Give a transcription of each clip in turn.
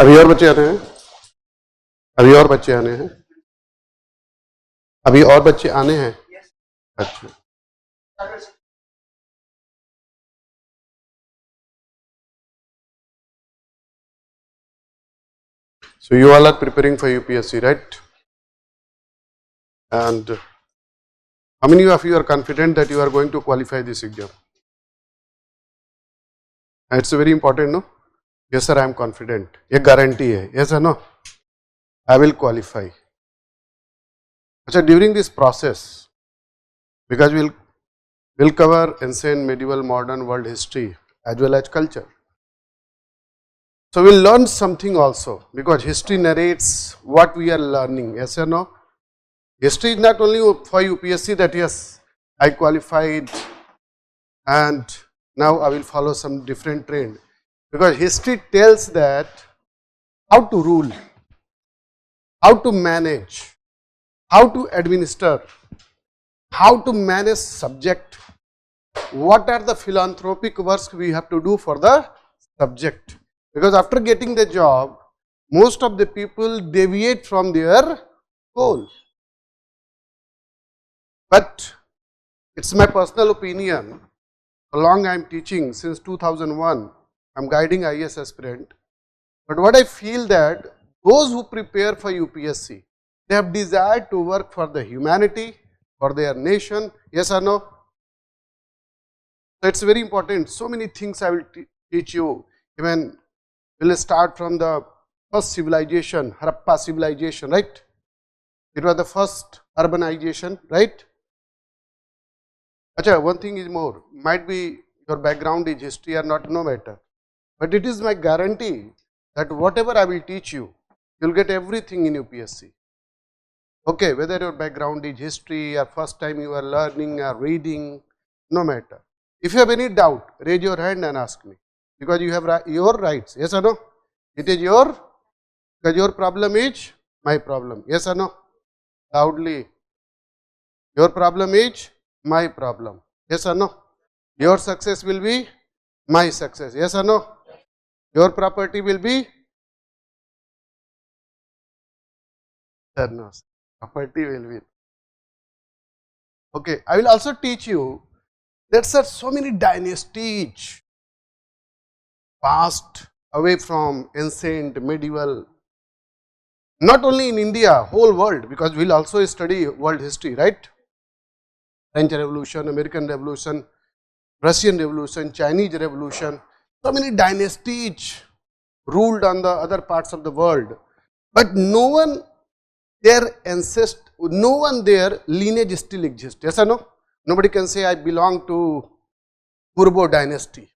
अभी और बच्चे आने हैं, अभी और बच्चे आने हैं, अभी और बच्चे आने हैं। अच्छा, so you all are preparing for UPSC, right? And how many of you are confident that you are going to qualify this exam? And it's very important, no? Yes sir, I am confident. ये guarantee है, yes or no? I will qualify. अच्छा, during this process, because we'll cover ancient, medieval, modern, world history as well as culture. So we'll learn something also, because history narrates what we are learning, yes or no? History is not only for UPSC that yes, I qualified and now I will follow some different trend, because history tells that how to rule, how to manage, how to administer, how to manage subject, what are the philanthropic works we have to do for the subject. Because after getting the job, most of the people deviate from their goal. But it's my personal opinion, along I am teaching since 2001, I am guiding IAS aspirant. But what I feel that those who prepare for UPSC, they have desire to work for the humanity, for their nation, yes or no? So it's very important. So many things I will teach you. Even we'll start from the first civilization, Harappa civilization, right? It was the first urbanization, right? Acha, one thing is more, might be your background is history or not, no matter. But it is my guarantee that whatever I will teach you, you will get everything in UPSC. Okay, whether your background is history or first time you are learning or reading, no matter. If you have any doubt, raise your hand and ask me, because you have your rights, yes or no? It is your, because your problem is my problem, yes or no? Loudly. Your problem is my problem, yes or no? Your success will be my success, yes or no? Your property will be, sir, no, property will be. Okay, I will also teach you that sir, so many dynasties passed away from ancient, medieval, not only in India, whole world, because we will also study world history, right? French Revolution, American Revolution, Russian Revolution, Chinese Revolution, so many dynasties ruled on the other parts of the world, but no one, their ancestor, no one their lineage still exists, yes or no? Nobody can say I belong to Purbo dynasty,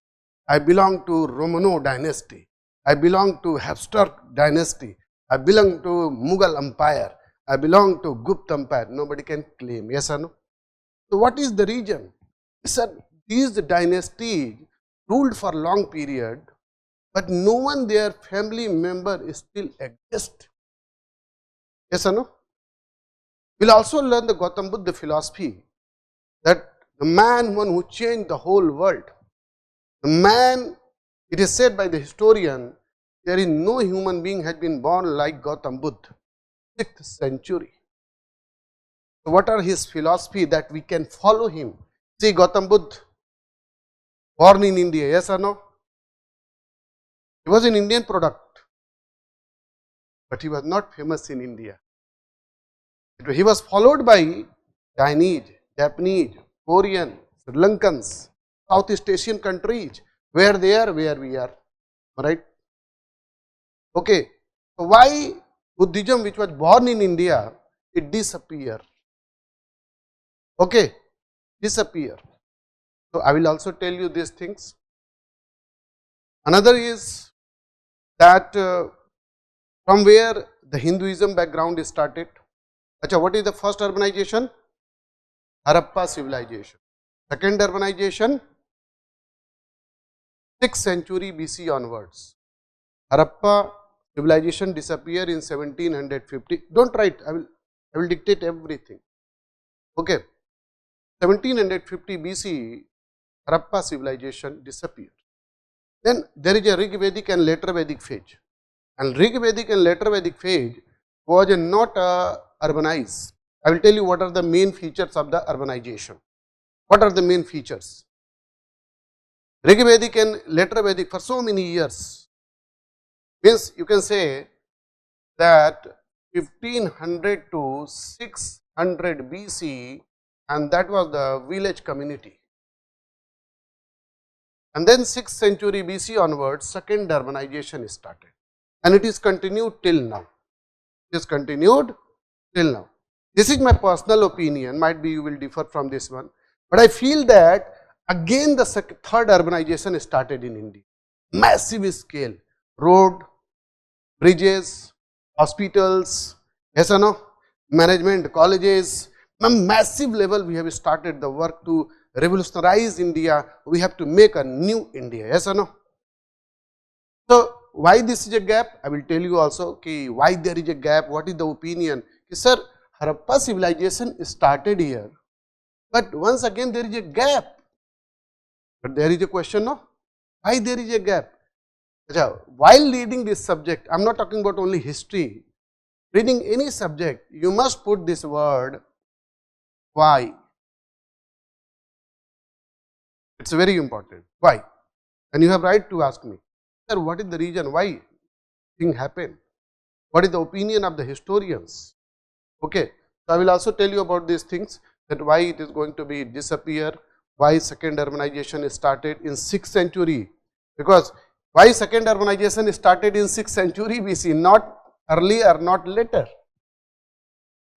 I belong to Romano dynasty, I belong to Habsburg dynasty, I belong to Mughal empire, I belong to Gupta empire. Nobody can claim, yes or no? So what is the reason? Sir, these dynasties ruled for long period, but no one their family member still exists, yes or no? We will also learn the Gautam Buddha philosophy, that the man one who changed the whole world. The man, it is said by the historian, there is no human being has been born like Gautam Buddha, 6th century. So what are his philosophy that we can follow him? See, Gautam Buddha, born in India, yes or no? He was an Indian product, but he was not famous in India. He was followed by Chinese, Japanese, Korean, Sri Lankans, Southeast Asian countries, where they are, where we are, right? Okay, so why Buddhism, which was born in India, it disappeared? Okay, disappear. So I will also tell you these things. Another is that from where the Hinduism background is started. Acha, what is the first urbanization? Harappa civilization. Second urbanization, 6th century BC onwards. Harappa civilization disappeared in 1750. Don't write, I will dictate everything. Okay, 1750 BC, Harappa civilization disappeared. Then there is a Rig Vedic and later Vedic phase, and Rig Vedic and later Vedic phase was not urbanized. I will tell you what are the main features of the urbanization. What are the main features? Rig Vedic and later Vedic for so many years, means you can say that 1500 to 600 BC, and that was the village community. And then 6th century BC onwards, second urbanization started, and it is continued till now. It is continued till now. This is my personal opinion, might be you will differ from this one, but I feel that again the third urbanization started in India. Massive scale, road, bridges, hospitals, yes or no, management, colleges, on massive level we have started the work to revolutionize India. We have to make a new India, yes or no. So why this is a gap? I will tell you also why there is a gap, what is the opinion. Sir, Harappa civilization started here, but once again there is a gap. But there is a question, no? Why there is a gap? While reading this subject, I am not talking about only history. Reading any subject, you must put this word why. It is very important. Why? And you have right to ask me, sir, what is the reason why thing happened? What is the opinion of the historians? Okay, so I will also tell you about these things, that why it is going to be disappear, why second urbanization started in 6th century, because why second urbanization started in 6th century BC, not earlier, not later.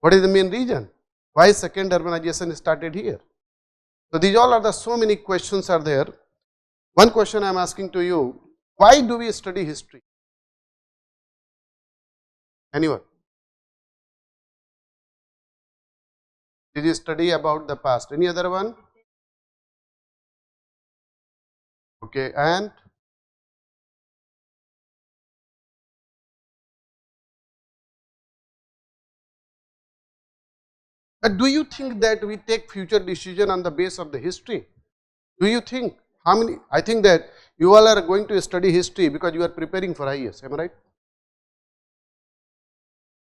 What is the main reason? Why second urbanization started here? So these all are the so many questions are there. One question I am asking to you, why do we study history? Anyone? Did you study about the past? Any other one? Okay, and but do you think that we take future decision on the base of the history? Do you think? How many? I think that you all are going to study history because you are preparing for IAS, am I right?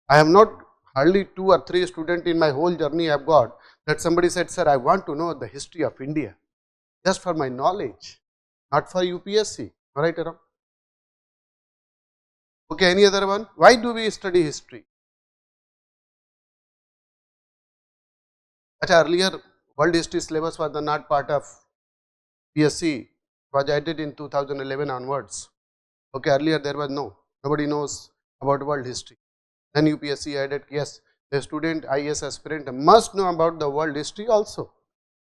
I have not hardly 2 or 3 students in my whole journey I have got that somebody said, sir, I want to know the history of India, just for my knowledge, not for UPSC, am I right or wrong? Okay, any other one? Why do we study history? Earlier world history syllabus was not part of PSC, was added in 2011 onwards. Okay, earlier there was nobody knows about world history. Then UPSC added, yes, the student IAS aspirant must know about the world history also.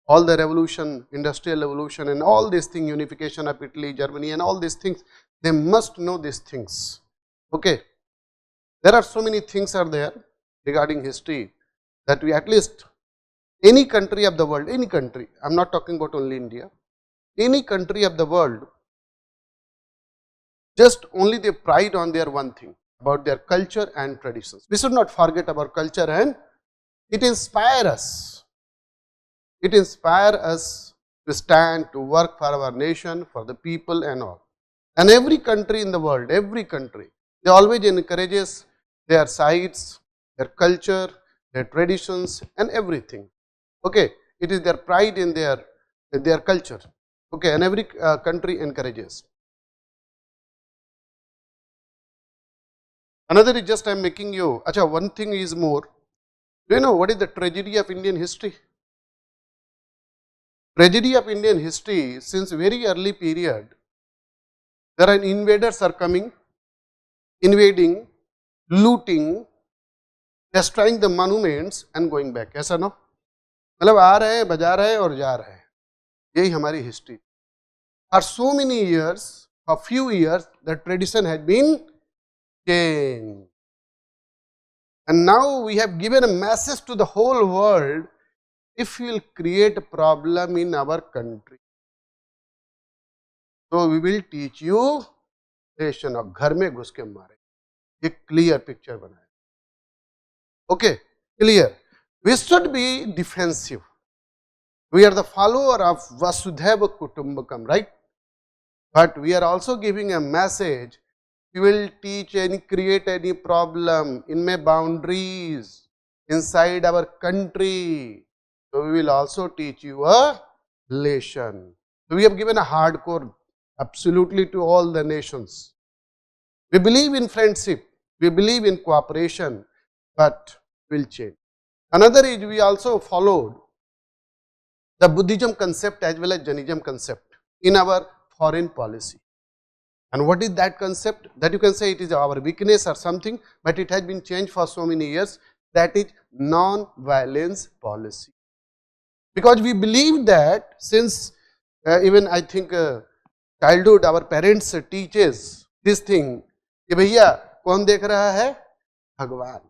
All the revolution, industrial revolution and all these things, unification of Italy, Germany and all these things, they must know these things. Okay, there are so many things are there regarding history that we at least any country of the world, any country, I am not talking about only India, any country of the world, just only they pride on their one thing, about their culture and traditions. We should not forget about culture, and it inspires us. It inspires us to stand, to work for our nation, for the people and all. And every country in the world, every country, they always encourages their sites, their culture, their traditions and everything. Okay, it is their pride in their culture. Okay, and every country encourages. Another is just I am making you, one thing is more. Do you know what is the tragedy of Indian history? Tragedy of Indian history, since very early period, there are invaders are coming, invading, looting, destroying the monuments and going back. ऐसा no? मतलब आ रहे हैं, बजा रहे हैं और जा रहे हैं. यही हमारी history. For so many years, for few years, the tradition had been changed. And now we have given a message to the whole world, if we will create a problem in our country, so we will teach you nation of घर में घुस के मारे. ये clear picture बनाए. Okay, clear. We should be defensive. We are the follower of Vasudhaiva Kutumbakam, right? But we are also giving a message we will teach any, create any problem in my boundaries inside our country. So we will also teach you a relation. So we have given a hardcore absolutely to all the nations. We believe in friendship, we believe in cooperation, but will change. Another is we also followed the Buddhism concept as well as Jainism concept in our foreign policy. And what is that concept? That you can say it is our weakness or something, but it has been changed for so many years. That is non-violence policy. Because we believe that since even I think childhood, our parents teaches this thing कि भैया कौन देख रहा है? भगवान.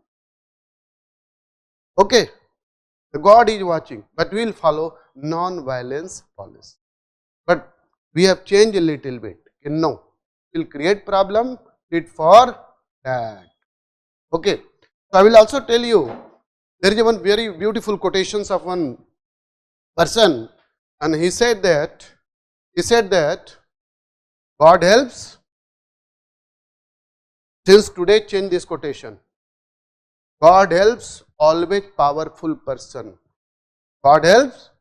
Okay, the God is watching, but we will follow non-violence policy. But we have changed a little bit. No, we will create problem it for that. Okay, so I will also tell you there is one very beautiful quotations of one person, and he said that God helps. Since today change this quotation. God helps always powerful person. God helps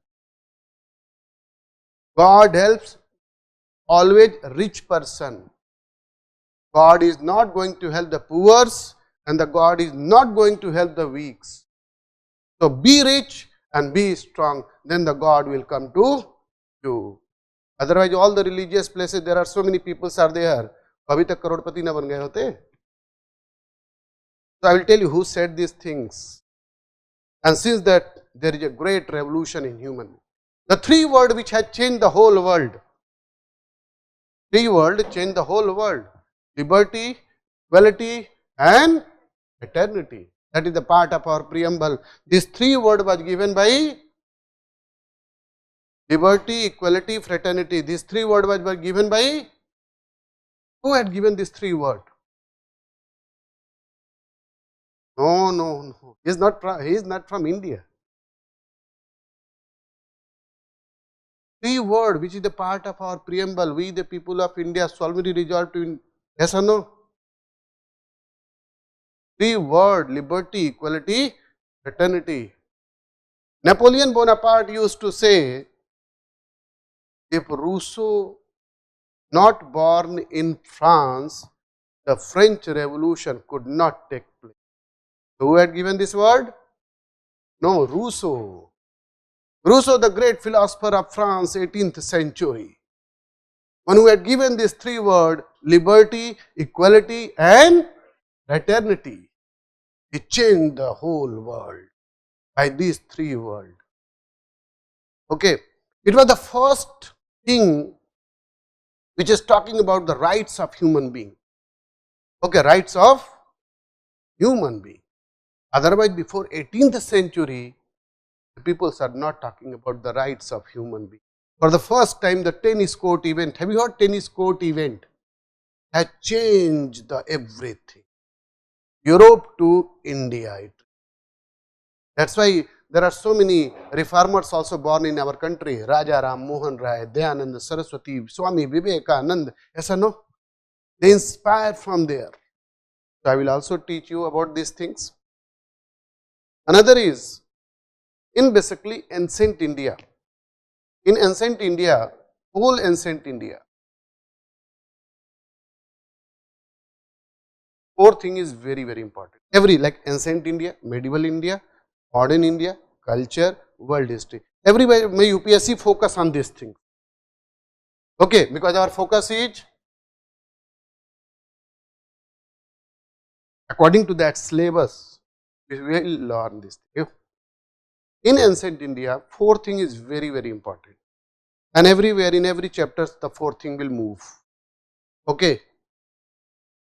always rich person. God is not going to help the poor, and the God is not going to help the weak. So be rich and be strong, then the God will come to you. Otherwise all the religious places there are so many people are there. अभी तक करोड़पति न बन गए होते. So I will tell you who said these things. And since that there is a great revolution in human. The three words which had changed the whole world. Three words changed the whole world. Liberty, equality and eternity. That is the part of our preamble. These three words was given by liberty, equality, fraternity. These three words were given by, who had given these three words? No. He is not from India. Three words which is the part of our preamble. We the people of India solemnly resolve to, yes or no? Three words: liberty, equality, fraternity. Napoleon Bonaparte used to say, if Rousseau not born in France, the French Revolution could not take place. Who had given this word? No, Rousseau. Rousseau, the great philosopher of France, 18th century. One who had given these three words, liberty, equality and fraternity. He changed the whole world by these three words. Okay, it was the first thing which is talking about the rights of human being. Okay, rights of human being. Otherwise, before 18th century, the people are not talking about the rights of human being. For the first time, the tennis court event, have you heard tennis court event? Has changed the everything. Europe to India. That's why there are so many reformers also born in our country. Raja Ram Mohan Rai, Dayananda Saraswati, Swami Vivekananda. Yes or no? They inspire from there. So I will also teach you about these things. Another is, in basically ancient India. In ancient India, whole ancient India, four thing is very, very important. Every, like ancient India, medieval India, modern India, culture, world history. Everywhere may UPSC focus on these things. Okay, because our focus is according to that syllabus, we will learn this thing. In ancient India, four thing is very, very important. And everywhere in every chapter, the fourth thing will move. Okay,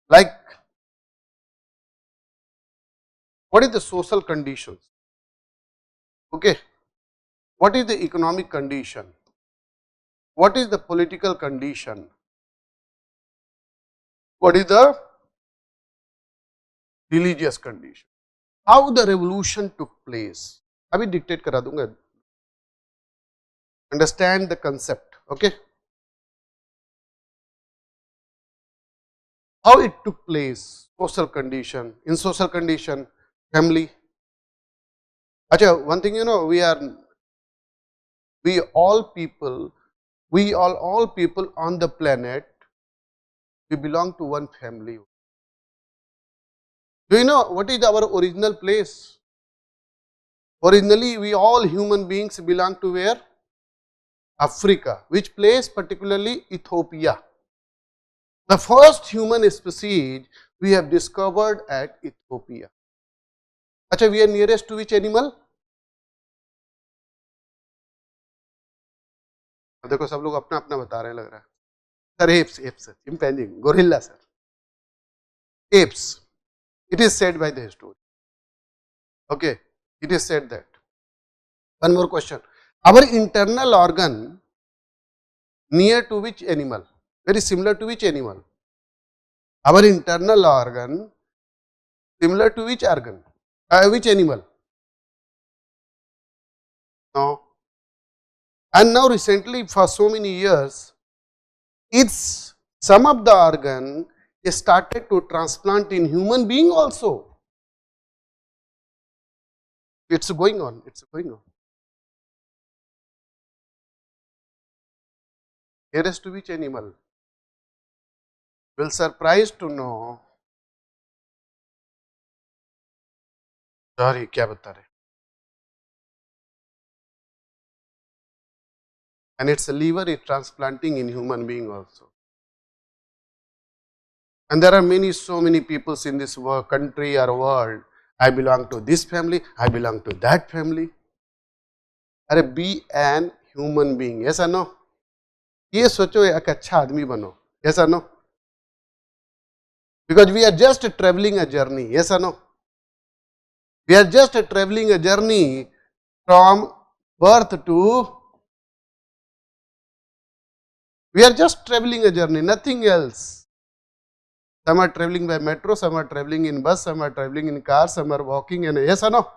like what is the social conditions? Okay, what is the economic condition? What is the political condition? What is the religious condition? How the revolution took place? अभी dictate करा दूंगा. Understand the concept. Okay. how it took place, social condition, in social condition, family. Acha, one thing we all people on the planet, we belong to one family. Do you know what is our original place? Originally, we all human beings belong to where? Africa. Which place? Particularly Ethiopia. The first human species we have discovered at Ethiopia. Acha, we are nearest to which animal? देखो सब लोग अपना अपना बता रहे हैं लग रहा है sir. apes chimpanzee, gorilla sir, apes. It is said by the historian. Okay, it is said that. One more question. Our internal organ near to which animal? Very similar to which animal? Our internal organ similar to which organ? Which animal? No. And now recently for so many years, it's some of the organ is started to transplant in human being also. It's going on, it's going on. Nearest to which animal? Will surprised to know. Sorry, क्या बता रहे? And its liver is transplanting in human being also. And there are so many peoples in this world, country or world. I belong to this family, I belong to that family. Be an human being, yes or no? ये सोचो एक अच्छा आदमी बनो, yes or no? Because we are just traveling a journey, yes or no? We are just traveling a journey from birth to. We are just traveling a journey, nothing else. Some are traveling by metro, some are traveling in bus, some are traveling in car, some are walking, and yes or no?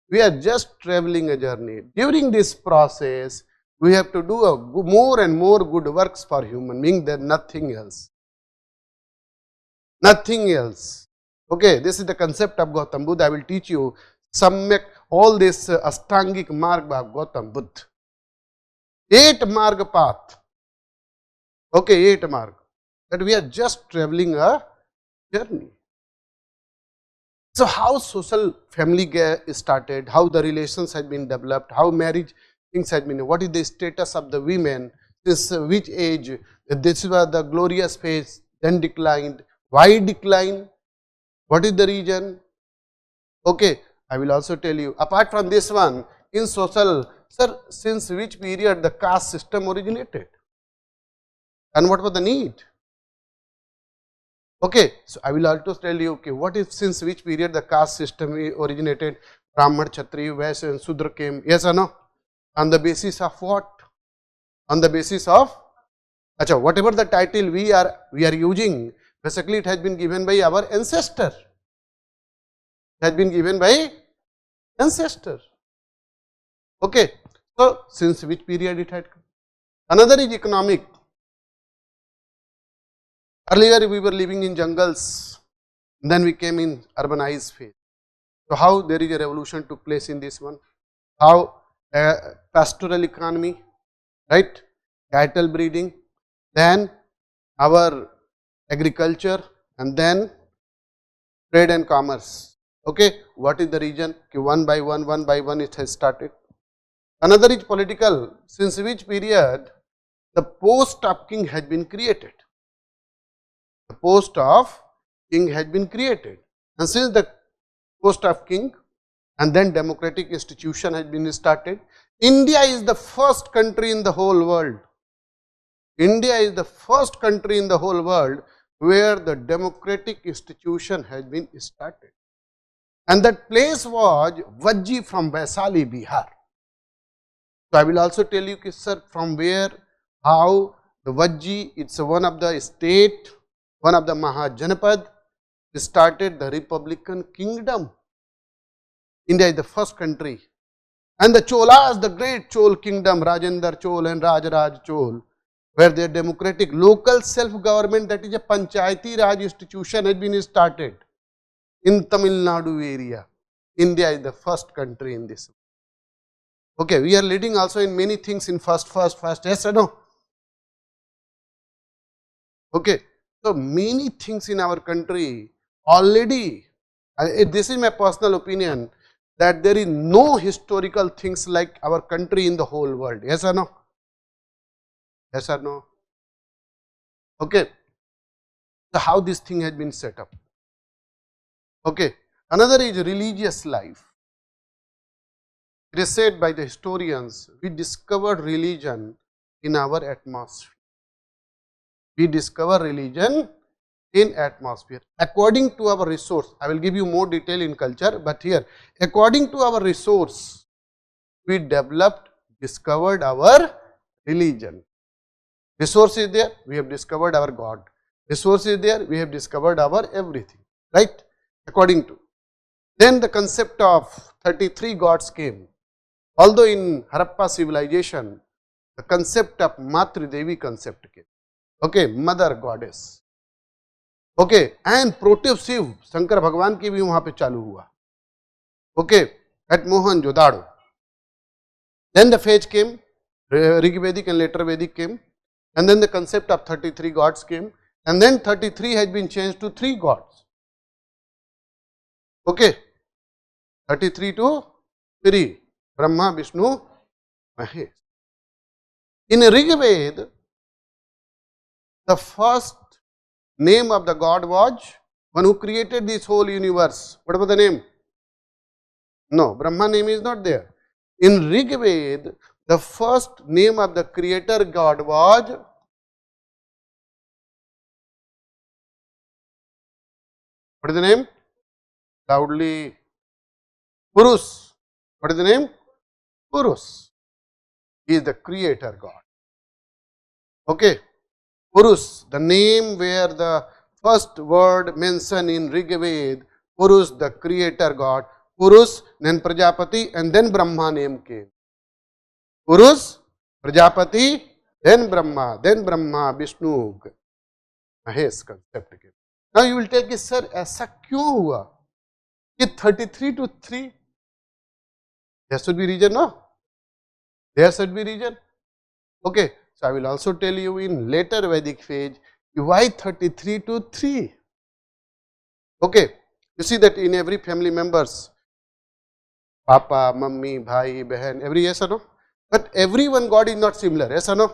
We are just traveling a journey. During this process, we have to do more and more good works for human being than nothing else. Nothing else. Okay, this is the concept of Gautam Buddha. I will teach you all this Ashtangic marg of Gautam Buddha. 8 marg path. Okay, 8 mark. But we are just traveling a journey. So how social family started, how the relations had been developed, how marriage things had been, what is the status of the women, since which age, this was the glorious phase, then declined, why decline, what is the reason? Okay, I will also tell you. Apart from this one, in social, sir, since which period the caste system originated? And what was the need? Okay, so I will also tell you, okay, what is since which period the caste system originated? Brahman, Kshatriya, Vaishya and Sudra came, yes or no? On the basis of what? On the basis of, whatever the title we are using, basically it has been given by our ancestor. It has been given by ancestor. Okay, so since which period it had come? Another is economic. Earlier we were living in jungles, then we came in urbanized phase. So how there is a revolution took place in this one? How pastoral economy, right? Cattle breeding, then our agriculture, and then trade and commerce. Okay, what is the reason? One by one it has started. Another is political, since which period the post of king has been created. The post of king has been created, and since the post of king and then democratic institution has been started, India is the first country in the whole world. India is the first country in the whole world where the democratic institution has been started, and that place was Vajji from Vaisali, Bihar. So I will also tell you, sir, from where, how the Vajji, it's one of the state, one of the Mahajanapad, started the Republican kingdom. India is the first country, and the Cholas, the great Chol kingdom, Rajendra Chol and Rajaraj Chol, where their democratic local self-government, that is a Panchayati Raj institution, has been started in Tamil Nadu area. India is the first country in this. Okay, we are leading also in many things in first, yes or no? Okay, so many things in our country already, this is my personal opinion, that there is no historical things like our country in the whole world, yes or no? Yes or no? Okay, so how this thing has been set up? Okay, another is religious life. It is said by the historians, we discovered religion in our atmosphere. We discover religion in atmosphere. According to our resource, I will give you more detail in culture, but here, according to our resource, we discovered our religion. Resource is there, we have discovered our God. Resource is there, we have discovered our everything, right? According to. Then the concept of 33 gods came. Although in Harappa civilization, the concept of Matri Devi concept came. Okay, mother goddess. Okay, and Protiv Shiv, Shankar Bhagwan की भी वहाँ पे चालू हुआ. Okay, at Mohenjo-daro. Then the phase came, Rigvedic and later Vedic came, and then the concept of 33 gods came, and then 33 has been changed to 3 gods. Okay, 33 to 3, Brahma, Vishnu, Mahesh. In Rigveda, the first name of the God was one who created this whole universe. What was the name? No, Brahma name is not there. In Rigveda, the first name of the creator God was what is the name? Loudly, Purus. What is the name? Purus. He is the creator God. Okay. Purus, the name where the first word mentioned in Rigveda, Purus, the creator God. Purus, then Prajapati, and then Brahma name came. Purus, Prajapati, then Brahma, Vishnu, Mahesh concept came. Now you will take it, sir, ऐसा क्यों हुआ? कि 33 to 3? There should be reason, no? There should be reason. Okay. So I will also tell you in later Vedic phase why 33 to 3. Okay, you see that in every family members, Papa, Mummy, Bhai, Behan, every yes or no? But everyone God is not similar, yes or no?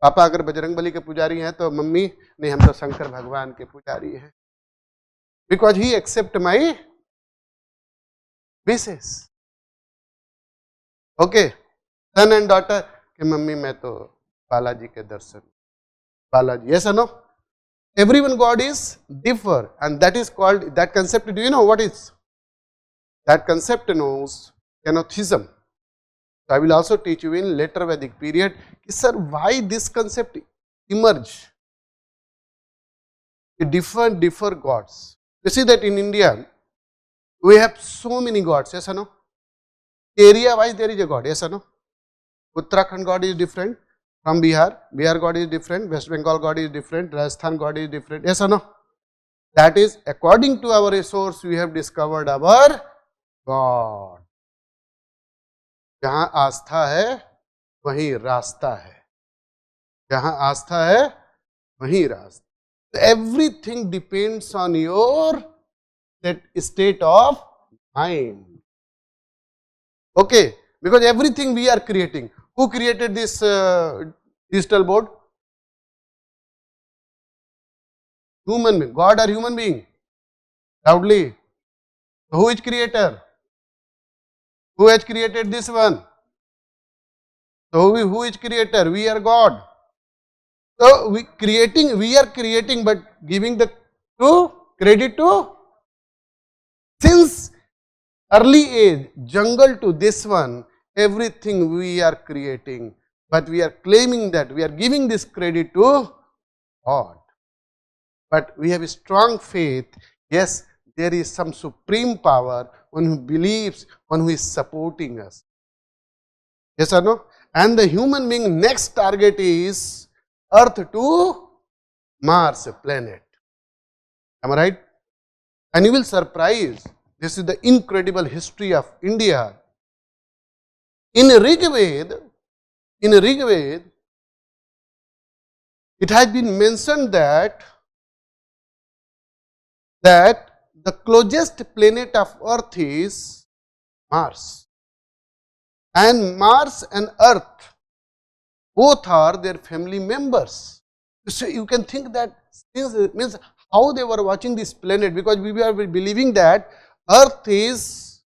पापा अगर बजरंगबली के पुजारी हैं तो mummy नहीं, हम तो शंकर भगवान के पुजारी हैं. Because he accept my wishes. Okay, son and daughter, कि मम्मी मैं तो बालाजी के दर्शन, Balaji, yes or no? Everyone God is differ, and that is called, that concept, do you know what is? That concept knows kenotheism. So I will also teach you in later Vedic period, sir, why this concept emerge? Differ gods. You see that in India, we have so many gods, yes or no? Area wise there is a God, yes or no? Uttarakhand God is different from Bihar, Bihar God is different, West Bengal God is different, Rajasthan God is different, yes or no? That is according to our resource we have discovered our God. जहाँ आस्था है वहीं रास्ता है, जहाँ आस्था है वहीं रास्ता. Everything depends on your that state of mind. Okay, because everything we are creating. Who created this digital board? Human being. God or human being? Loudly. Who is creator? Who has created this one? So who is creator? We are God. So we are creating, but giving the credit to, since early age, jungle to this one, everything we are creating, but we are claiming that we are giving this credit to God. But we have a strong faith, yes, there is some supreme power, one who believes, one who is supporting us. Yes or no? And the human being next target is Earth to Mars planet. Am I right? And you will surprise, this is the incredible history of India. In Rigveda, it has been mentioned that the closest planet of Earth is Mars. And Mars and Earth both are their family members. So you can think that means how they were watching this planet, because we were believing that Earth is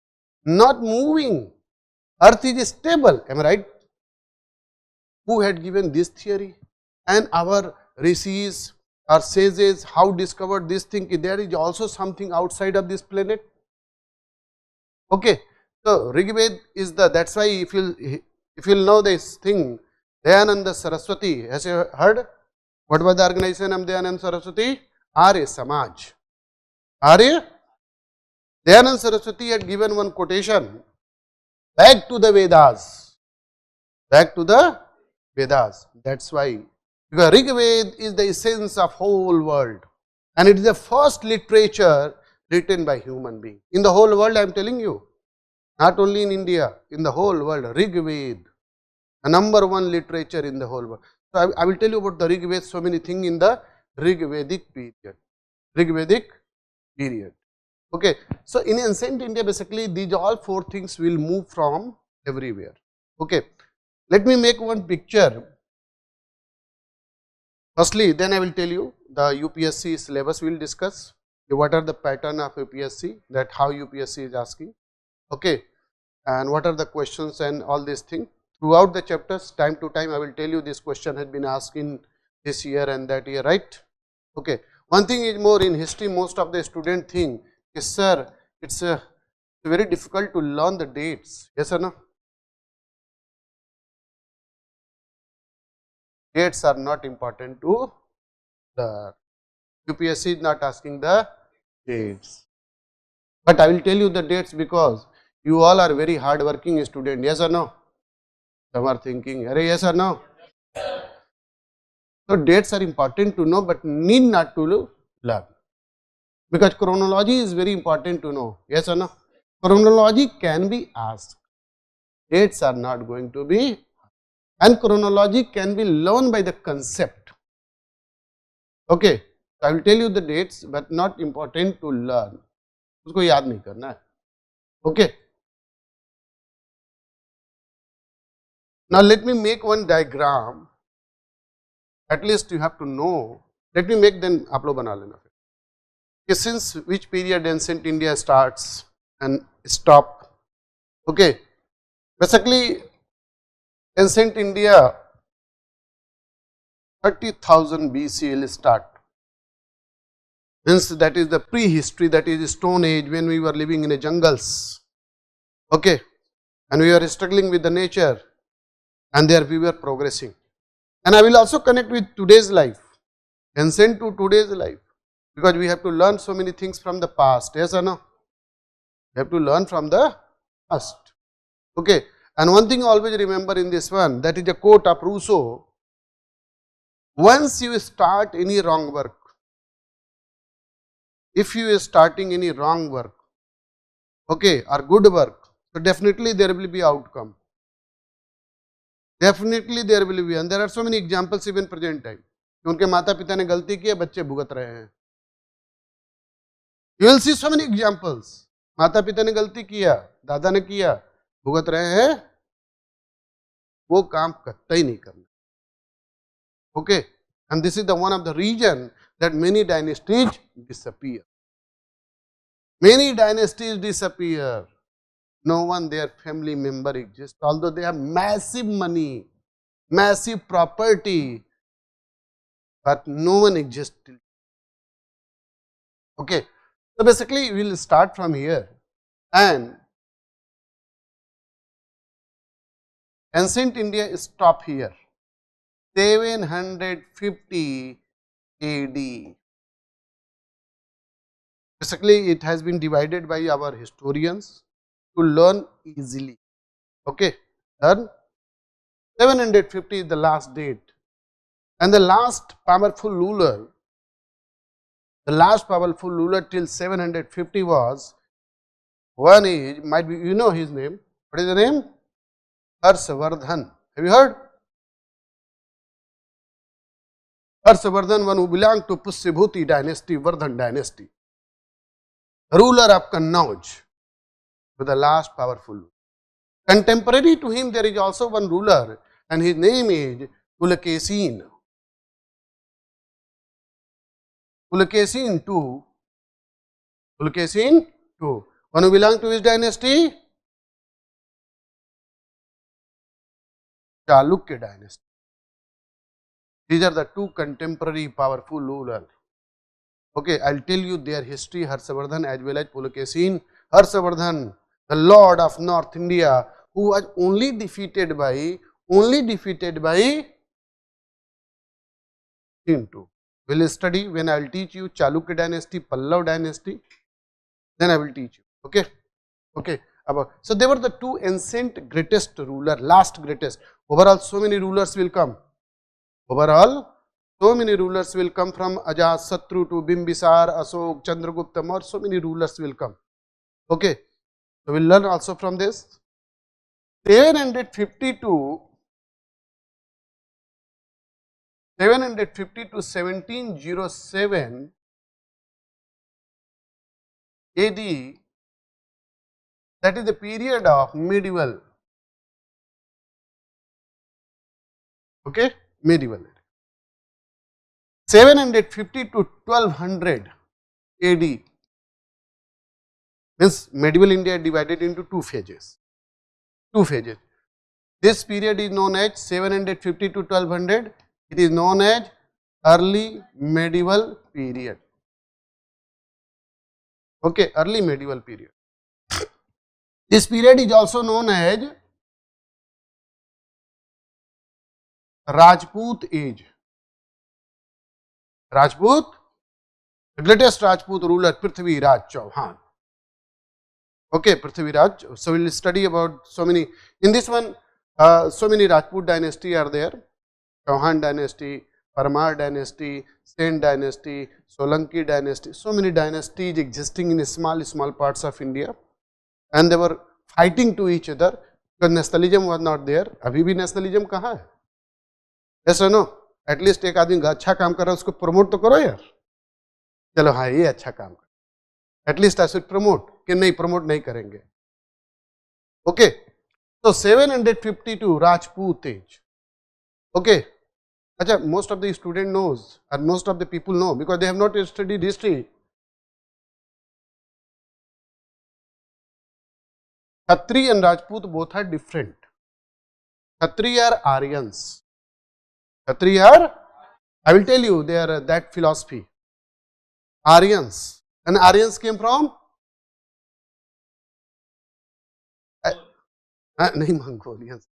not moving, Earth is stable. Am I right? Who had given this theory? And our rishis or sages, how discovered this thing? There is also something outside of this planet. Okay, so Rigveda is the, that's why if you know this thing, Dayananda Saraswati, has you heard? What was the organization of Dayananda Saraswati? Arya Samaj. Arya? Dayananda Saraswati had given one quotation, back to the Vedas. Back to the Vedas. That's why. Because Rigveda is the essence of whole world. And it is the first literature written by human being. In the whole world, I am telling you. Not only in India, in the whole world, Rigveda, the number one literature in the whole world. So I will tell you about the Rigveda, so many things in the Rigvedic period. Rigvedic period. Okay. So in ancient India, basically these all four things will move from everywhere. Okay. Let me make one picture. Firstly, then I will tell you the UPSC syllabus we will discuss. What are the pattern of UPSC, that how UPSC is asking. Okay. And what are the questions and all these things. Throughout the chapters, time to time, I will tell you this question has been asked in this year and that year, right? Okay. One thing is more, in history, most of the student think, yes sir, it's very difficult to learn the dates. Yes or no? Dates are not important to the UPSC is not asking the dates. But I will tell you the dates because you all are very hard working student. Yes or no? Some are thinking, yes or no? So dates are important to know, but need not to learn. Because chronology is very important to know. Yes or no? Chronology can be asked. Dates are not going to be. And chronology can be learned by the concept. Okay. So I will tell you the dates, but not important to learn. उसको याद नहीं करना है. Okay. Now let me make one diagram. At least you have to know. Let me make, then आप लोग बना लेना. Since which period ancient India starts and stop. Okay. Basically, ancient India 30,000 BC will start. Means that is the prehistory, that is the Stone Age, when we were living in the jungles. Okay. And we were struggling with the nature, and there we were progressing. And I will also connect with today's life, ancient to today's life, because we have to learn so many things from the past. Yes or no? We have to learn from the past. Okay. And one thing always remember in this one, that is a quote of Rousseau. Once you start any wrong work, if you are starting any wrong work, okay, or good work, so definitely there will be outcome. Definitely there will be, and there are so many examples even present time. उनके माता पिता ने गलती की है, बच्चे भुगत रहे हैं. You will see so many examples. माता पिता ने गलती किया, दादा ने किया, भुगत रहे हैं, वो काम कतई नहीं करना. Okay, and this is the one of the reason that many dynasties disappear. Many dynasties disappear. No one their family member exists, although they have massive money, massive property, but no one exists. Okay, so basically we will start from here, and ancient India stop here, 750 AD. Basically, it has been divided by our historians to learn easily. Okay, learn 750 is the last date, and the last powerful ruler till 750 was, one is, might be, you know his name. What is the name? Harshavardhan. Have you heard? Harshavardhan, one who belonged to Pushyabhuti dynasty, Vardhan dynasty, ruler of Kannauj, with the last powerful. Contemporary to him, there is also one ruler, and his name is Pulakesin. Pulakesin II. Pulakesin II. One who belonged to his dynasty? Chalukya dynasty. These are the two contemporary powerful rulers. Okay, I will tell you their history, Harshavardhan as well as Pulakesin. Harshavardhan, the lord of North India, who was only defeated by Hindu. We will study when I will teach you Chalukya dynasty, Pallav dynasty, then I will teach you. Okay, okay. So they were the two ancient greatest ruler, last greatest. Overall, so many rulers will come. Overall, so many rulers will come from Ajasatru to Bimbisar, Asok, Chandragupta, more so many rulers will come. Okay, so we will learn also from this. 750 to 1707 AD, that is the period of medieval. Okay, medieval. 750 to 1200 AD means medieval India divided into two phases. This period is known as 750 to 1200. It is known as early medieval period. Okay, early medieval period. This period is also known as Rajput age. Rajput, the greatest Rajput ruler, Prithviraj Chauhan. Okay, Prithviraj. So we will study about so many. In this one, so many Rajput dynasty are there. Chauhan dynasty, Parmar dynasty, Sen dynasty, Solanki dynasty. So many dynasties existing in small parts of India, and they were fighting to each other because nationalism was not there. अभी भी nationalism कहाँ है? Yes or no? At least एक आदमी अच्छा काम कर रहा है उसको promote तो करो यार. चलो हाँ ये अच्छा काम कर. At least I should promote. कि नहीं promote नहीं करेंगे. Okay. So 752 Rajput age. Okay. अच्छा, most of the student knows and most of the people know because they have not studied history. Khatri and Rajput both are different. Khatri are Aryans. Khatri are, I will tell you, they are that philosophy. Aryans. And Aryans came from? Nahi Mongolians.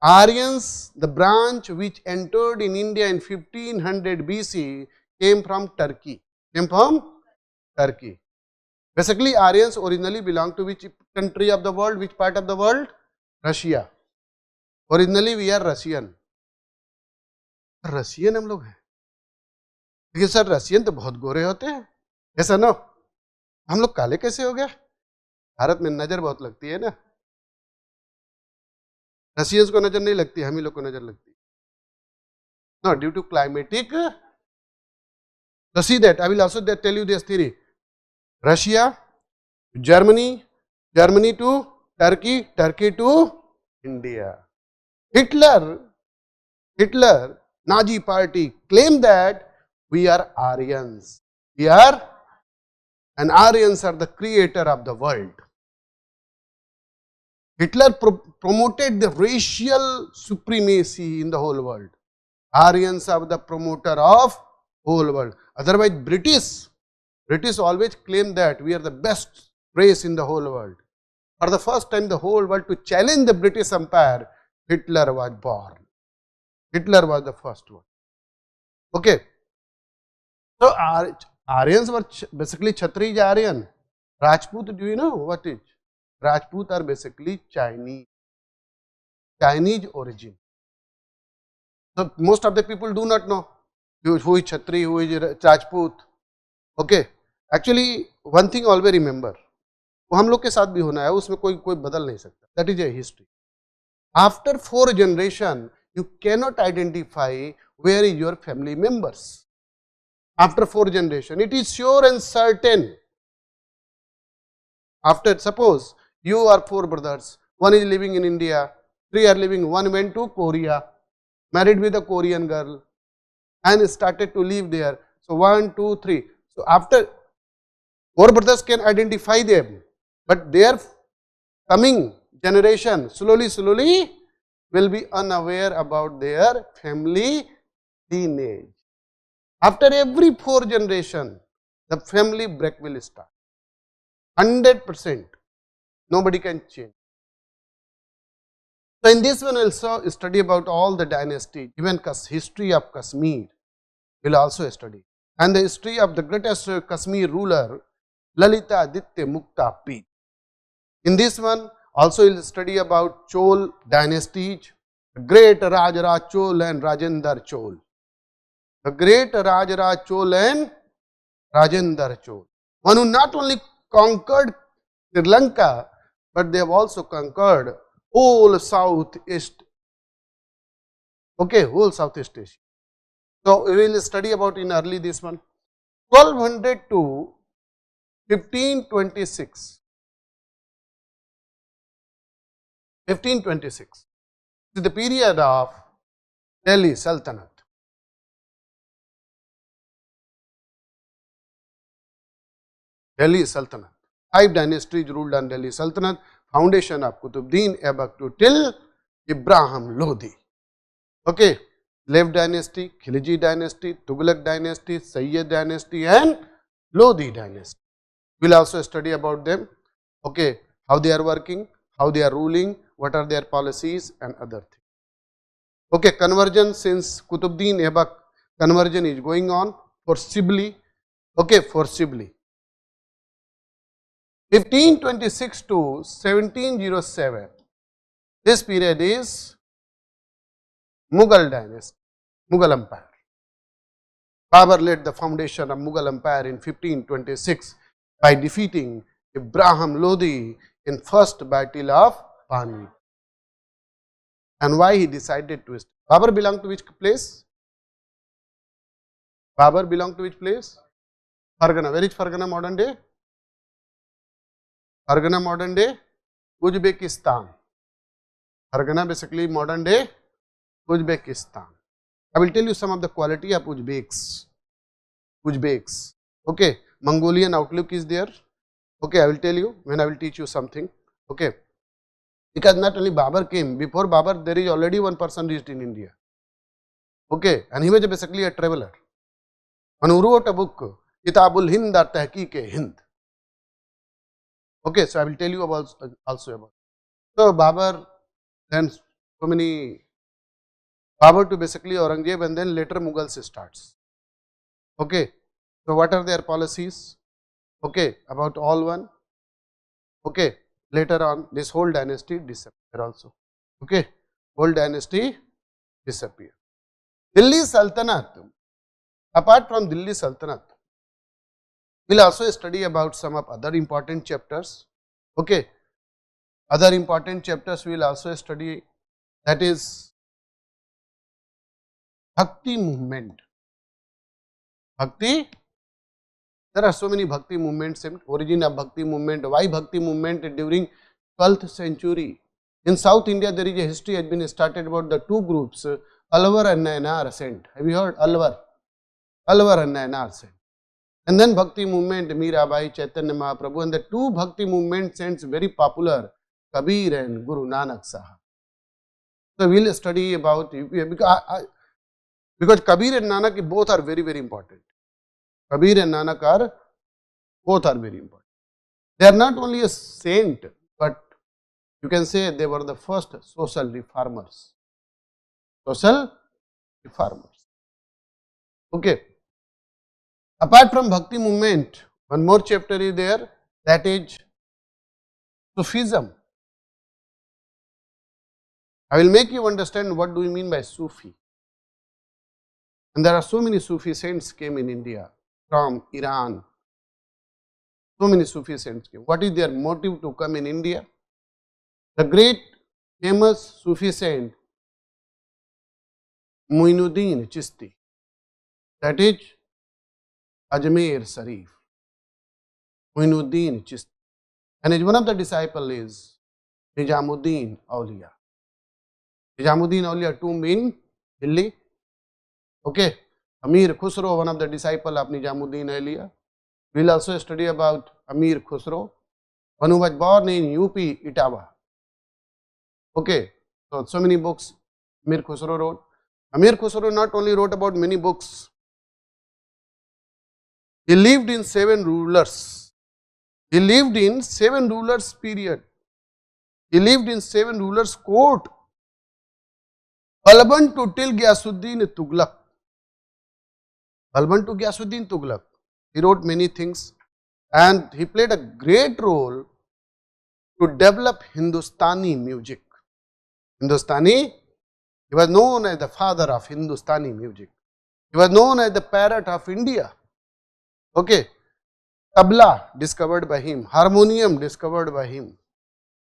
Aryans, the branch which entered in India in 1500 BC, came from Turkey. Came from Turkey. Basically, Aryans originally belong to which country of the world? Which part of the world? Russia. Originally, we are Russian. Russian हम लोग हैं, लेकिन sir Russian तो बहुत गोरे होते हैं, ऐसा ना, हम लोग काले कैसे हो गए? भारत में नजर बहुत लगती है ना, रशियंस को नजर नहीं लगती, हम ही लोग को नजर लगती है. No, due to climatic. So see that I will also tell you this theory. Russia, Germany, Germany to Turkey, Turkey to India. Hitler, Nazi party claimed that we are Aryans. We are, and Aryans are the creator of the world. Hitler promoted the racial supremacy in the whole world. Aryans are the promoter of whole world. Otherwise, British always claim that we are the best race in the whole world. For the first time, the whole world to challenge the British Empire, Hitler was born. Hitler was the first one. Okay. So Aryans were basically Kshatriya is Aryan. Rajput, do you know what is? Rajput are basically Chinese. Chinese origin. So most of the people do not know who is Kshatri, who is Rajput. Okay, actually one thing always remember, वो हम लोग के साथ भी होना है, उसमें कोई बदल नहीं सकता. That is a history. After 4 generations, you cannot identify where is your family members. After 4 generations, it is sure and certain. After, suppose you are 4 brothers, one is living in India, 3 are living, one went to Korea, married with a Korean girl and started to live there. So 1, 2, 3. So after 4 brothers can identify them, but their coming generation slowly will be unaware about their family lineage. After every 4 generation, the family break will start. 100%. Nobody can change. So in this one also study about all the dynasty, even history of Kashmir will also study. And the history of the greatest Kashmir ruler, Lalita Aditya Mukta Peeth. In this one also we will study about Chol dynasties, the great Rajaraj Chol and Rajendra Chol. The great Rajaraj Chol and Rajendra Chol. One who not only conquered Sri Lanka, but they have also conquered whole Southeast, okay, whole Southeast Asia. So we will study about in early this one, 1200 to 1526. 1526 is the period of Delhi Sultanate. Delhi Sultanate. 5 dynasties ruled on Delhi Sultanate. Foundation of Qutbuddin Aibak to till Ibrahim Lodi. Okay, Lev dynasty, Khilji dynasty, Tughlaq dynasty, Sayyid dynasty and Lodi dynasty. We will also study about them. Okay, how they are working, how they are ruling, what are their policies and other things. Okay, conversion since Qutbuddin Aibak, conversion is going on forcibly. Okay, forcibly. 1526 to 1707, this period is Mughal dynasty, Mughal Empire. Babur laid the foundation of Mughal Empire in 1526 by defeating Ibrahim Lodi in first battle of Pani. And why he decided to stay? Babur belonged to which place? Babur belonged to which place? Fargana. Where is Fargana modern day? Fargana modern day, Uzbekistan. Fargana basically modern day, Uzbekistan. I will tell you some of the quality of Uzbeks. Uzbeks. Okay, Mongolian outlook is there. Okay, I will tell you when I will teach you something. Okay, because not only Babur came, before Babur there is already one person reached in India. Okay, and he was basically a traveler. And who wrote a book, Kitabul Hind or Tahqiq-e-Hind. Okay, so I will tell you about also about. So Babur, then so many, Babur to basically Aurangzeb and then later Mughals starts. Okay, so what are their policies? Okay, about all one. Okay, later on this whole dynasty disappear also. Okay, whole dynasty disappear. Delhi Sultanate, apart from Delhi Sultanate, we will also study about some of other important chapters. Okay, other important chapters we will also study, that is Bhakti movement. Bhakti, there are so many Bhakti movements, origin of Bhakti movement, why Bhakti movement during 12th century. In South India there is a history has been started about the 2 groups, Alvar and Nayanar saint. Have you heard Alvar? Alvar and Nayanar saint. And then Bhakti movement, Mirabai, Chaitanya Mahaprabhu, and the 2 Bhakti movement saints very popular, Kabir and Guru Nanak Sahib. So we will study about, because Kabir and Nanak both are very, very important. Kabir and Nanak are both are very important. They are not only a saint, but you can say they were the first social reformers. Social reformers. Okay. Apart from Bhakti movement, one more chapter is there, that is Sufism. I will make you understand what do we mean by Sufi. And there are so many Sufi saints came in India from Iran. So many Sufi saints came. What is their motive to come in India? The great famous Sufi saint Muinuddin Chishti, that is Ajmer Sharif, Muinuddin Chishti, and his one of the disciple is Nizamuddin Auliya. Nizamuddin Auliya tomb in Delhi. Okay, Amir Khusro, one of the disciple of Nizamuddin Auliya. We will also study about Amir Khusro, one who was born in UP Etawah. Okay, so many books Amir Khusro wrote. Amir Khusro not only wrote about many books, he lived in 7 rulers. He lived in 7 rulers period. He lived in 7 rulers court. Balban to till Ghiyasuddin Tughlaq. Balban to Ghiyasuddin Tughlaq. He wrote many things and he played a great role to develop Hindustani music. Hindustani, he was known as the father of Hindustani music. He was known as the parrot of India. Okay, tabla discovered by him, harmonium discovered by him.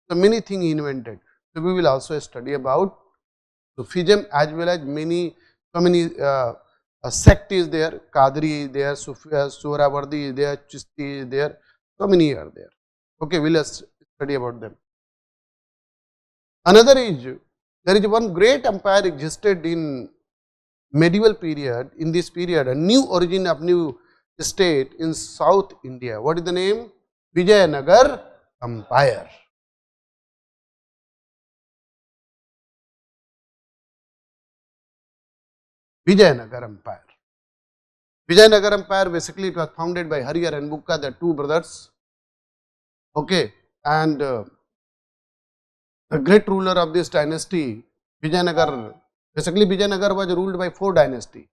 So many things he invented. So we will also study about Sufism as well as so many sect is there. Qadri is there, Surawardi is there, Chishti is there. So many are there. Okay, we will study about them. Another is, there is one great empire existed in medieval period. In this period, a new origin of new state in South India. What is the name? Vijayanagar Empire. Vijayanagar Empire. Vijayanagar Empire basically it was founded by Hariyar and Bukka, the 2 brothers. Okay, and the great ruler of this dynasty, Vijayanagar, basically Vijayanagar was ruled by 4 dynasties,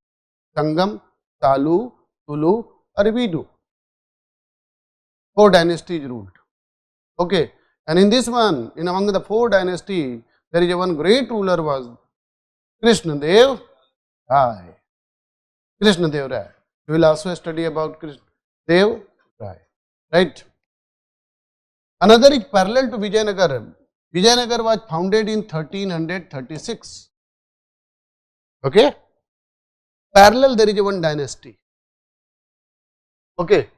Sangam, Salu, Tulu, Vidu. 4 dynasties ruled. Okay, and in this one, in among the 4 dynasties, there is one great ruler was Krishna Dev Rai. Krishna Dev Rai. We will also study about Krishna Dev Rai. Right. Another is parallel to Vijayanagar. Vijayanagar was founded in 1336. Okay. Parallel there is one dynasty. Okay.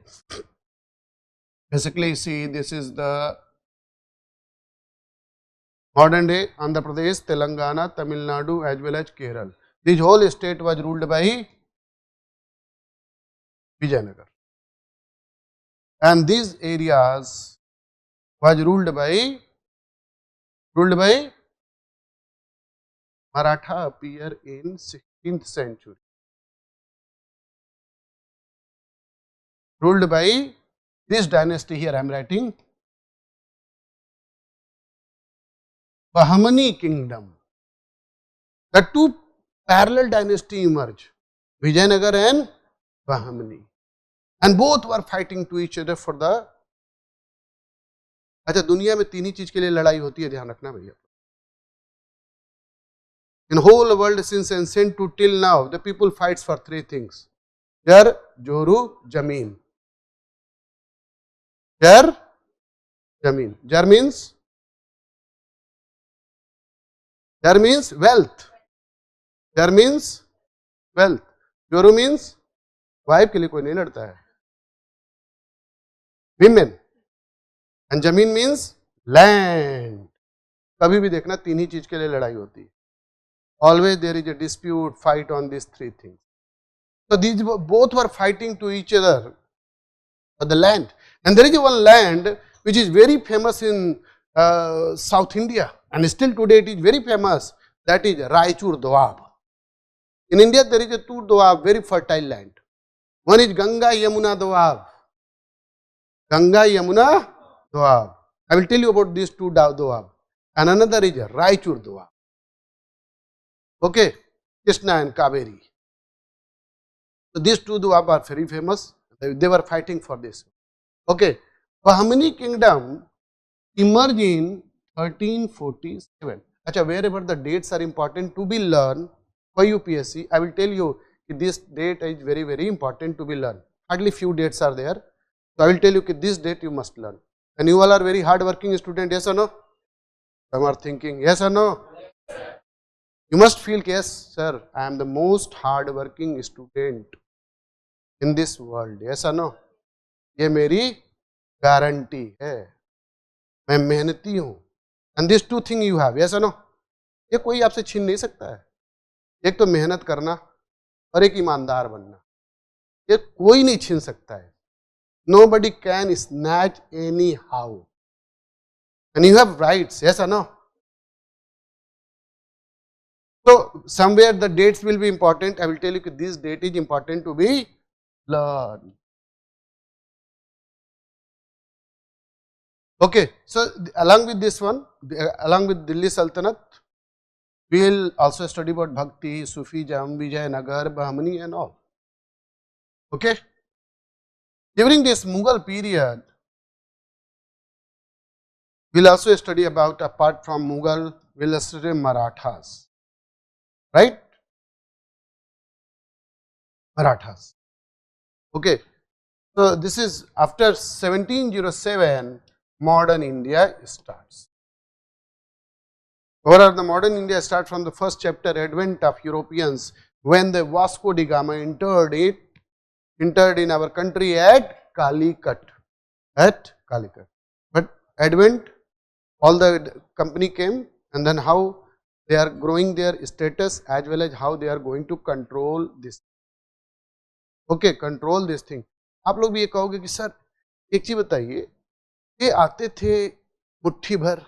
Basically, see, this is the modern day Andhra Pradesh, Telangana, Tamil Nadu as well as Kerala. This whole state was ruled by Vijayanagar. And these areas was ruled by Maratha appear in 16th century. Ruled by this dynasty here I am writing, Bahmani kingdom. The 2 parallel dynasty emerge, Vijayanagar and Bahmani, and both were fighting to each other for the. अच्छा, दुनिया में 3 ही चीज के लिए लड़ाई होती है, ध्यान रखना भैया. In whole world since ancient to till now, the people fights for 3 things: Jar, Joru, Jameen. Jar, Jameen. Jar means wealth. Jar means wealth. Joru means wife के लिए कोई नहीं लड़ता है, women. And Jameen means land. कभी भी देखना 3 ही चीज के लिए लड़ाई होती है. Always there is a dispute, fight on these 3 things. So these both were fighting to each other for the land. And there is one land which is very famous in South India, and still today it is very famous. That is Raichur Doab. In India there is a 2 Doab, very fertile land. One is Ganga Yamuna Doab. Ganga Yamuna Doab. I will tell you about these 2 Doab. And another is Raichur Doab. Okay, Krishna and Kaveri. So these 2 Doab are very famous. They were fighting for this. Okay, Bahmani kingdom emerged in 1347. अच्छा, wherever the dates are important to be learned for UPSC, I will tell you this date is very very important to be learned. Hardly few dates are there, so I will tell you this date you must learn. And you all are very hard working student, yes or no? Some are thinking yes or no? You must feel yes sir, I am the most hard working student in this world, yes or no? ये मेरी guarantee है, मैं मेहनती हूँ. And this two thing you have, yes और no? ये कोई आपसे छीन नहीं सकता है. एक तो मेहनत करना और एक ईमानदार बनना, ये कोई नहीं छीन सकता है. Nobody can snatch anyhow. And you have rights, yes or no? So somewhere the dates will be important. I will tell you that this date is important to be learned. Okay, so along with this one, along with Delhi Sultanate, we will also study about Bhakti, Sufism, Vijayanagar, Bahmani and all. Okay. During this Mughal period, we will also study about, apart from Mughal, we will study Marathas, right? Marathas. Okay. So this is after 1707, modern India starts. Overall, the modern India starts from the first chapter, advent of Europeans, when the Vasco da Gama entered in our country at Calicut. But advent, all the company came, and then how they are growing their status as well as how they are going to control this. Okay, control this thing. आप लोग भी ये कहोगे कि sir एक चीज बताइए, ये आते थे मुट्ठी भर,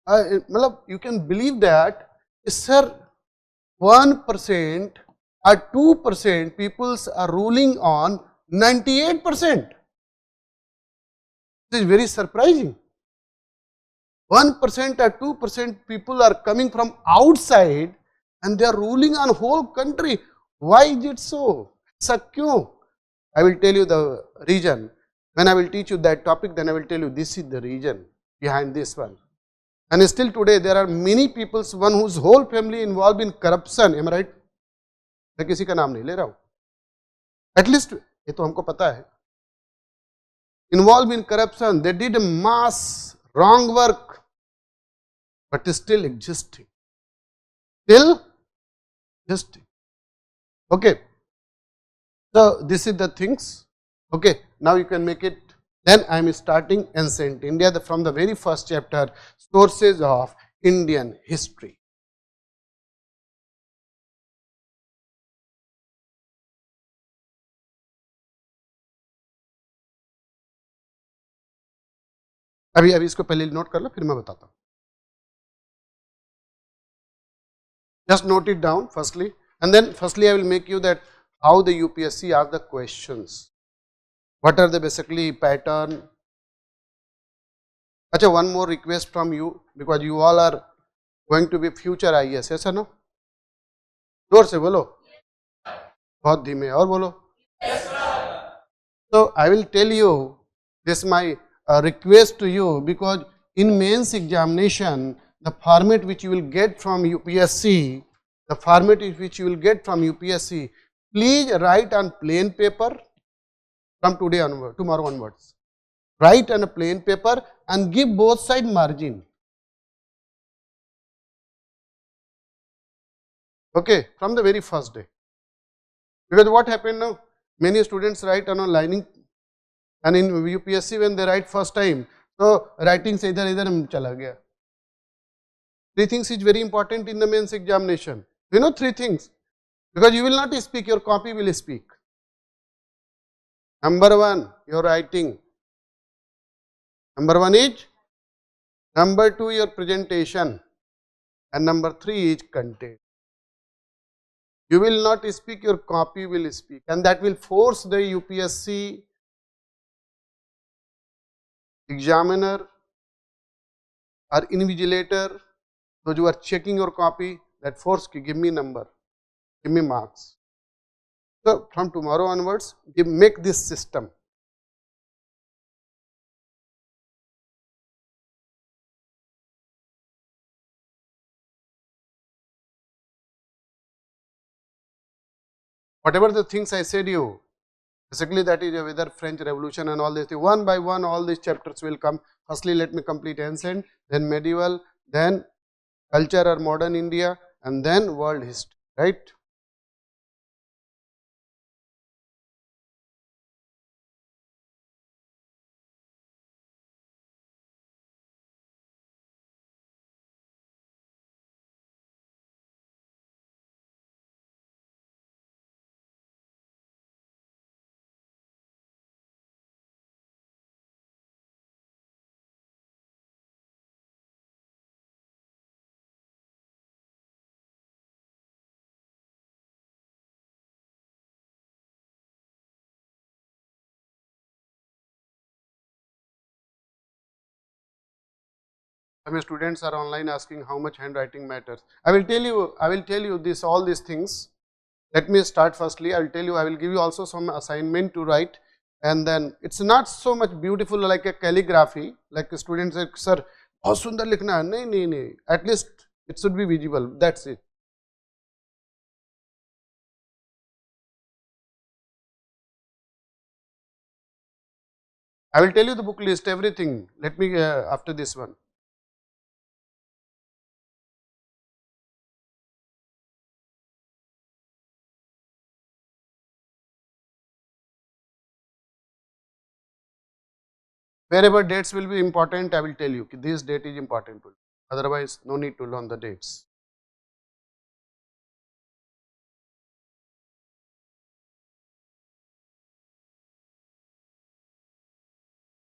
मतलब you can believe that sir 1% or 2% peoples are ruling on 98%. This is very surprising. 1% or 2% people are coming from outside and they are ruling on whole country. Why is it so? ऐसा क्यों? I will tell you the reason. When I will teach you that topic, then I will tell you this is the reason behind this one. And still today there are many people, one whose whole family involved in corruption. Am I right? मैं किसी का नाम नहीं ले रहा हूँ. At least ये तो हमको पता है. Involved in corruption, they did mass wrong work, but still existing. Still existing. Okay. So this is the things. Okay. Now you can make it. Then I am starting ancient India from the very first chapter, sources of Indian history. अभी इसको पहले note कर लो, फिर मैं बताता हूँ. Just note it down firstly, and then firstly I will make you that how the UPSC ask the questions. What are the basically pattern? Achha, one more request from you, because you all are going to be future IAS, yes or no? जोर से बोलो, बहुत धीमे और बोलो. Yes sir. So I will tell you this my request to you, because in mains examination the format which you will get from UPSC, please write on plain paper from today onward, tomorrow onwards. Write on a plain paper and give both side margin. Okay, from the very first day. Because what happened now, many students write on a lining, and in UPSC when they write first time, so writing se idhar chala gaya. Three things is very important in the mains examination. You know, three things, because you will not speak, your copy will speak. Number one, your writing. Number one is, number two, your presentation, and number three is content. You will not speak, your copy will speak, and that will force the UPSC examiner or invigilator, those who are checking your copy, that force ki give me number, give me marks. So from tomorrow onwards, make this system. whatever the things I said you, basically that is whether French Revolution and all this thing, one by one all these chapters will come. Firstly, let me complete ancient, then medieval, then culture or modern India, and then world history, right? Some students are online asking how much handwriting matters. I will tell you this, all these things. Let me start firstly. I will tell you, I will give you also some assignment to write, and then it's not so much beautiful like a calligraphy, like a student said, sir, बहुत सुंदर लिखना है. नहीं नहीं नहीं, at least it should be visible. That's it. I will tell you the book list, everything. Let me after this one. Wherever dates will be important, I will tell you this date is important. Otherwise, no need to learn the dates.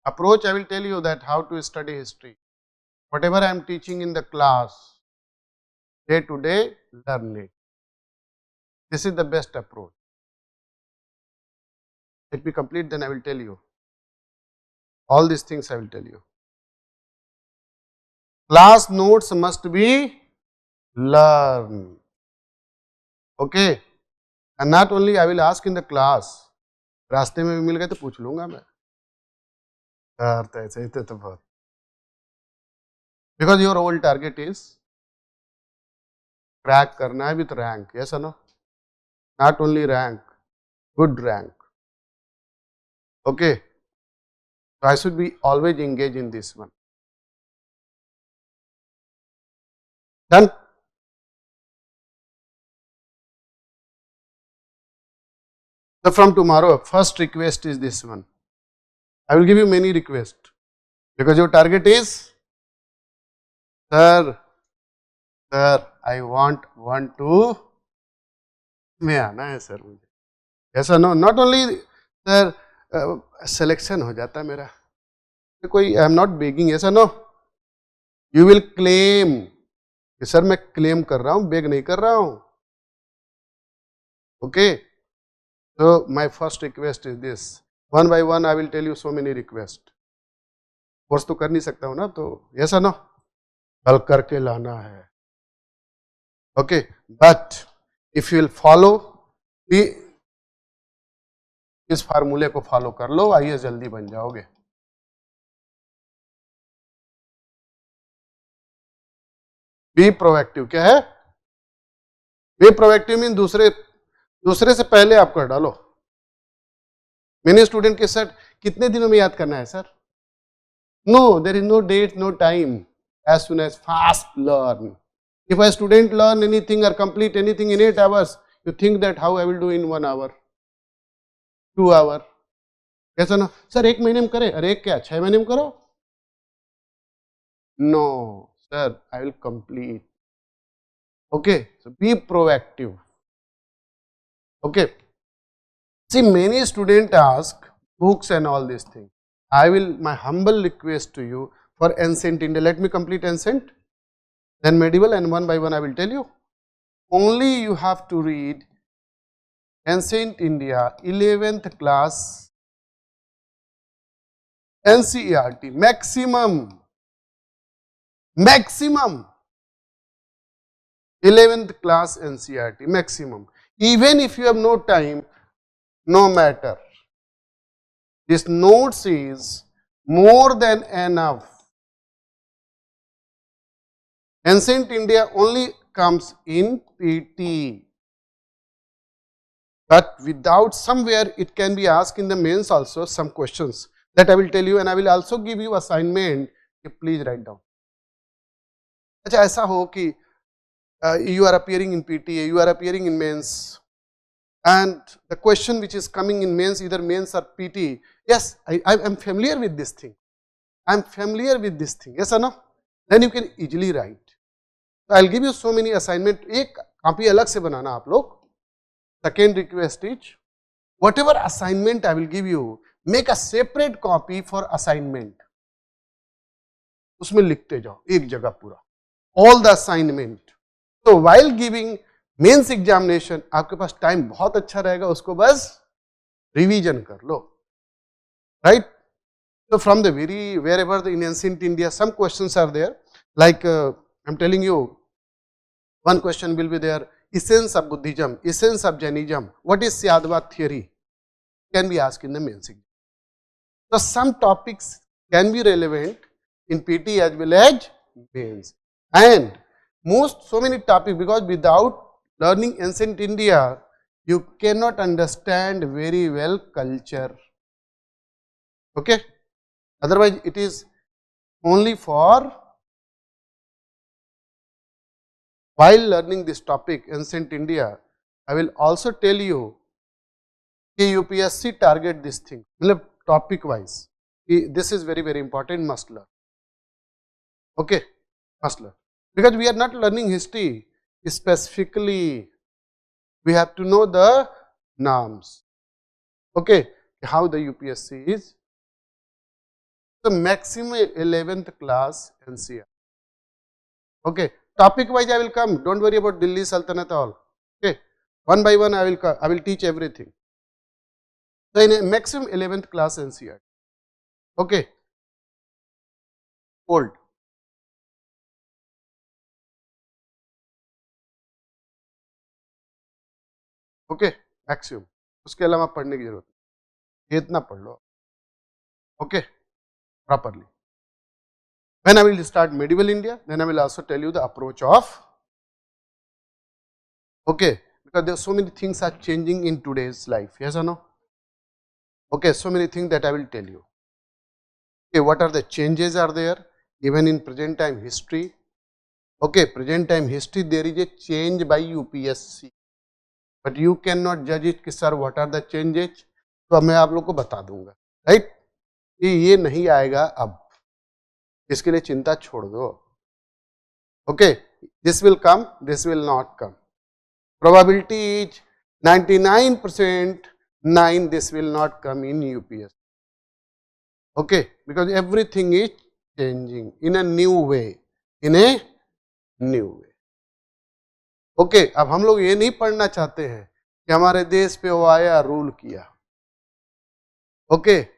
Approach, I will tell you that how to study history. Whatever I am teaching in the class, day to day, learn it. This is the best approach. Let me complete, then I will tell you. All these things I will tell you. Class notes must be learned. Okay? And not only I will ask in the class, रास्ते में भी मिल गए तो पूछ लूंगा मैं. ऐसे तो बहुत. Because your whole target is crack करना है with rank. Yes or no? Not only rank, good rank. Okay? So I should be always engaged in this one. Done? So from tomorrow, first request is this one. I will give you many requests because your target is, sir, I want 1 2 में आना है sir मुझे. ऐसा no, not only sir selection हो जाता मेरा, कोई I am not begging. ऐसा नो, यू विल क्लेम कि सर मैं क्लेम कर रहा हूं, बेग नहीं कर रहा हूं. Okay, so my first request is this. One by one I will tell you so many requests. Course तो कर नहीं सकता हूं ना, तो ऐसा ना कल करके लाना है. Okay, but if you will follow, इस फार्मूले को फॉलो कर लो, आइए जल्दी बन जाओगे. Be proactive. क्या है बी प्रोएक्टिव? मीन दूसरे से पहले आप कर डालो. मेनी स्टूडेंट के सर कितने दिनों में याद करना है sir? No, there is no date, no time. As soon as fast learn. If a student learn anything or complete anything in 8 hours, you think that how I will do in 1 hour, 2 hour. ऐसा ना sir 1 महीने में करे, अरे क्या 6 महीने में करो? No, sir, I will complete. Okay, so be proactive. Okay, see many students ask books and all these things. I will, my humble request to you for ancient India, let me complete ancient, then medieval, and one by one I will tell you. Only you have to read ancient India 11th class NCERT maximum 11th class NCERT maximum. Even if you have no time, no matter, this notes is more than enough. Ancient India only comes in PT, but without somewhere it can be asked in the mains also some questions that I will tell you, and I will also give you assignment. Please write down. अच्छा ऐसा हो कि you are appearing in PTA, you are appearing in mains, and the question which is coming in mains, either mains or PT, yes, I am familiar with this thing. I am familiar with this thing. Yes or no? Then you can easily write. So I'll give you so many assignment. एक copy अलग से बनाना आप लोग. Second request is, whatever assignment I will give you, make a separate copy for assignment. उसमें लिखते जाओ एक जगह पूरा. All the assignment. So while giving mains examination आपके पास टाइम बहुत अच्छा रहेगा, उसको बस रिवीजन कर लो, right. So from the very wherever in ancient India some questions are there, like I'm telling you, one question will be there, essence of Buddhism, essence of Jainism, what is Syadvad theory, can be asked in the mains exam. So some topics can be relevant in PT as well as mains, and so many topics, because without learning ancient India you cannot understand very well culture, okay. Otherwise it is only for while learning this topic ancient India. I will also tell you कि UPSC target this thing, मतलब topic wise, this is very important, must learn, okay, must learn, because we are not learning history specifically. We have to know the norms, okay, how the UPSC is. So maximum 11th class NCR, okay. Topic wise I will come, don't worry about Delhi Sultanate all, okay. One by one I will teach everything. So in a maximum 11th class NCR, okay, old. Okay maximum, उसके अलावा पढ़ने की जरूरत नहीं, इतना पढ़ लो, okay, properly. When I will start medieval India, then I will also tell you the approach of, okay, because there are so many things are changing in today's life, yes or no, okay, so many things that I will tell you, okay, what are the changes are there even in present time history, okay, present time history there is a change by UPSC, but you cannot judge it कि sir what are the changes, तो मैं आप लोग को बता दूंगा, right, ये नहीं आएगा अब, इसके लिए चिंता छोड़ दो, okay. This will come, this will not come, probability is 99% 9 this will not come in UPSC, okay, because everything is changing in a new way, in a new way, okay. अब हम लोग ये नहीं पढ़ना चाहते हैं कि हमारे देश पे वो आया रूल किया, okay.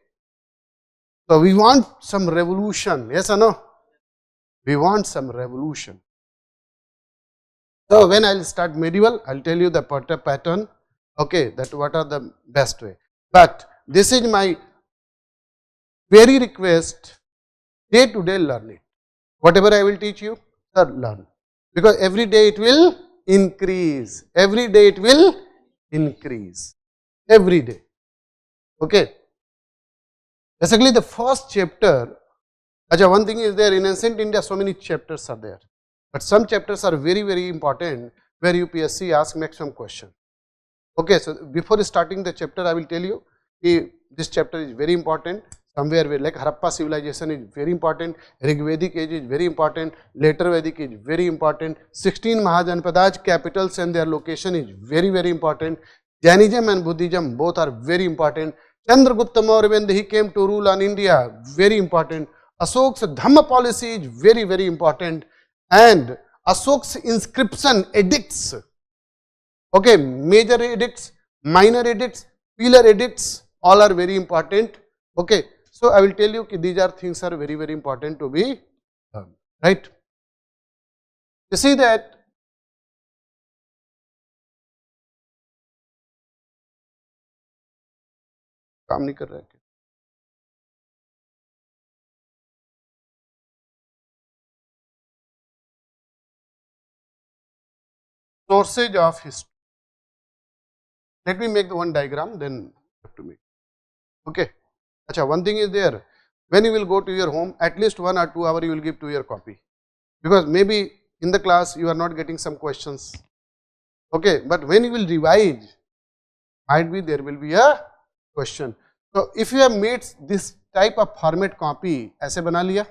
So we want some revolution, yes or no, we want some revolution. So when I will start medieval, I will tell you the pattern, okay, that what are the best way. But this is my very request, day to day learn it. Whatever I will teach you, sir, learn. Because every day it will increase. Every day it will increase. Every day. Okay. Basically the first chapter, one thing is there, in ancient India so many chapters are there. But some chapters are very important where UPSC asks maximum question. Okay, so before starting the chapter, I will tell you this chapter is very important. Somewhere where like Harappa civilization is very important, Rigvedic age is very important, later Vedic is very important, 16 Mahajanpadas capitals and their location is very important, Jainism and Buddhism both are very important, Chandragupta Maurya when he came to rule on India, very important, Asok's Dhamma policy is very important, and Asok's inscription edicts, okay, major edicts, minor edicts, pillar edicts, all are very important, okay. So I will tell you that these are things are very important to be done, right. You see that काम नहीं कर रहा है, sources of history, Let me make the one diagram, then you have to make. Okay. Acha, one thing is there. When you will go to your home, at least 1 or 2 hours you will give to your copy, because maybe in the class you are not getting some questions. Okay, but when you will revise, might be there will be a question. So if you have made this type of format copy, ऐसे बना लिया,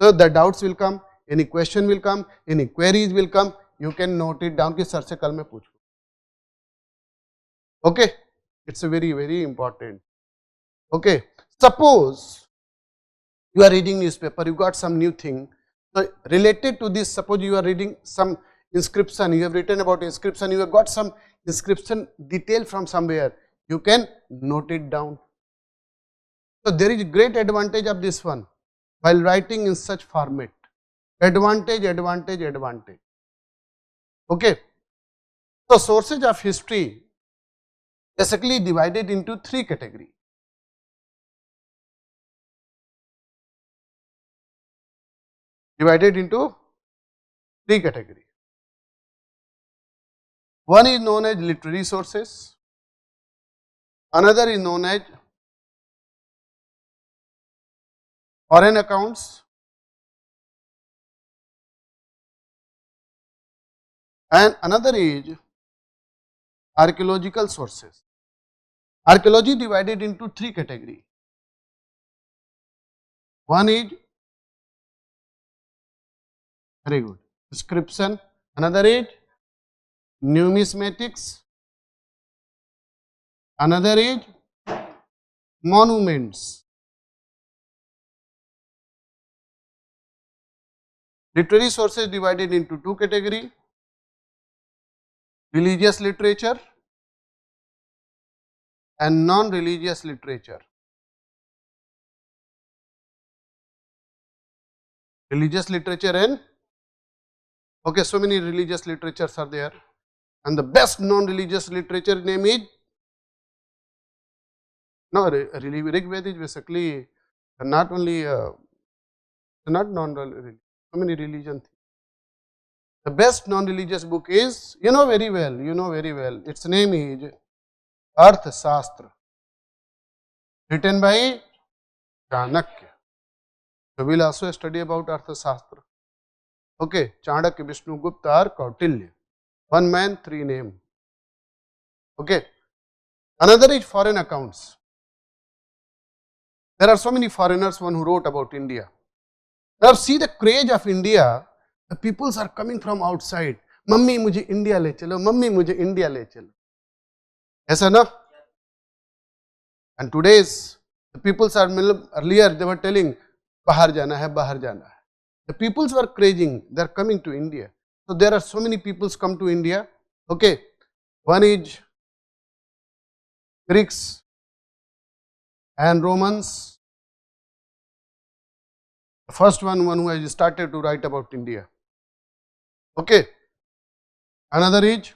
so the doubts will come, any question will come, any queries will come, you can note it down कि sir से कल मैं पूछूं. Okay, it's a very important. Okay, suppose you are reading newspaper, you got some new thing. So related to this, suppose you are reading some inscription, you have written about inscription, you have got some inscription detail from somewhere, you can note it down. So there is great advantage of this one while writing in such format. Advantage. Okay. So sources of history basically divided into 3 categories. Divided into 3 categories. One is known as literary sources, another is known as foreign accounts, and another is archaeological sources. Archaeology divided into 3 categories. One is very good inscription, another is numismatics, another is monuments. Literary sources divided into 2 categories, religious literature and non-religious literature. Religious literature and, okay, so many religious literatures are there, and the best non-religious literature name is, no, Rig Veda is basically not only, not non-religious, so many religion. The best non-religious book is, you know very well, its name is Arthashastra, written by Chanakya. So we will also study about Arthashastra. Okay, Chanakya, Vishnugupta or Kautilya. One man, 3 names. Okay. Another is foreign accounts. There are so many foreigners, one who wrote about India. Now see the craze of India, the peoples are coming from outside. Mummy mujhe India le chalo, mummy mujhe India le chalo. ऐसा ना? And today's the peoples are, earlier they were telling bahar jana hai, bahar jana hai. The peoples were crazing, they are coming to India. So there are so many peoples come to India. Okay, one is Greeks and Romans. The first one who has started to write about India. Okay, another is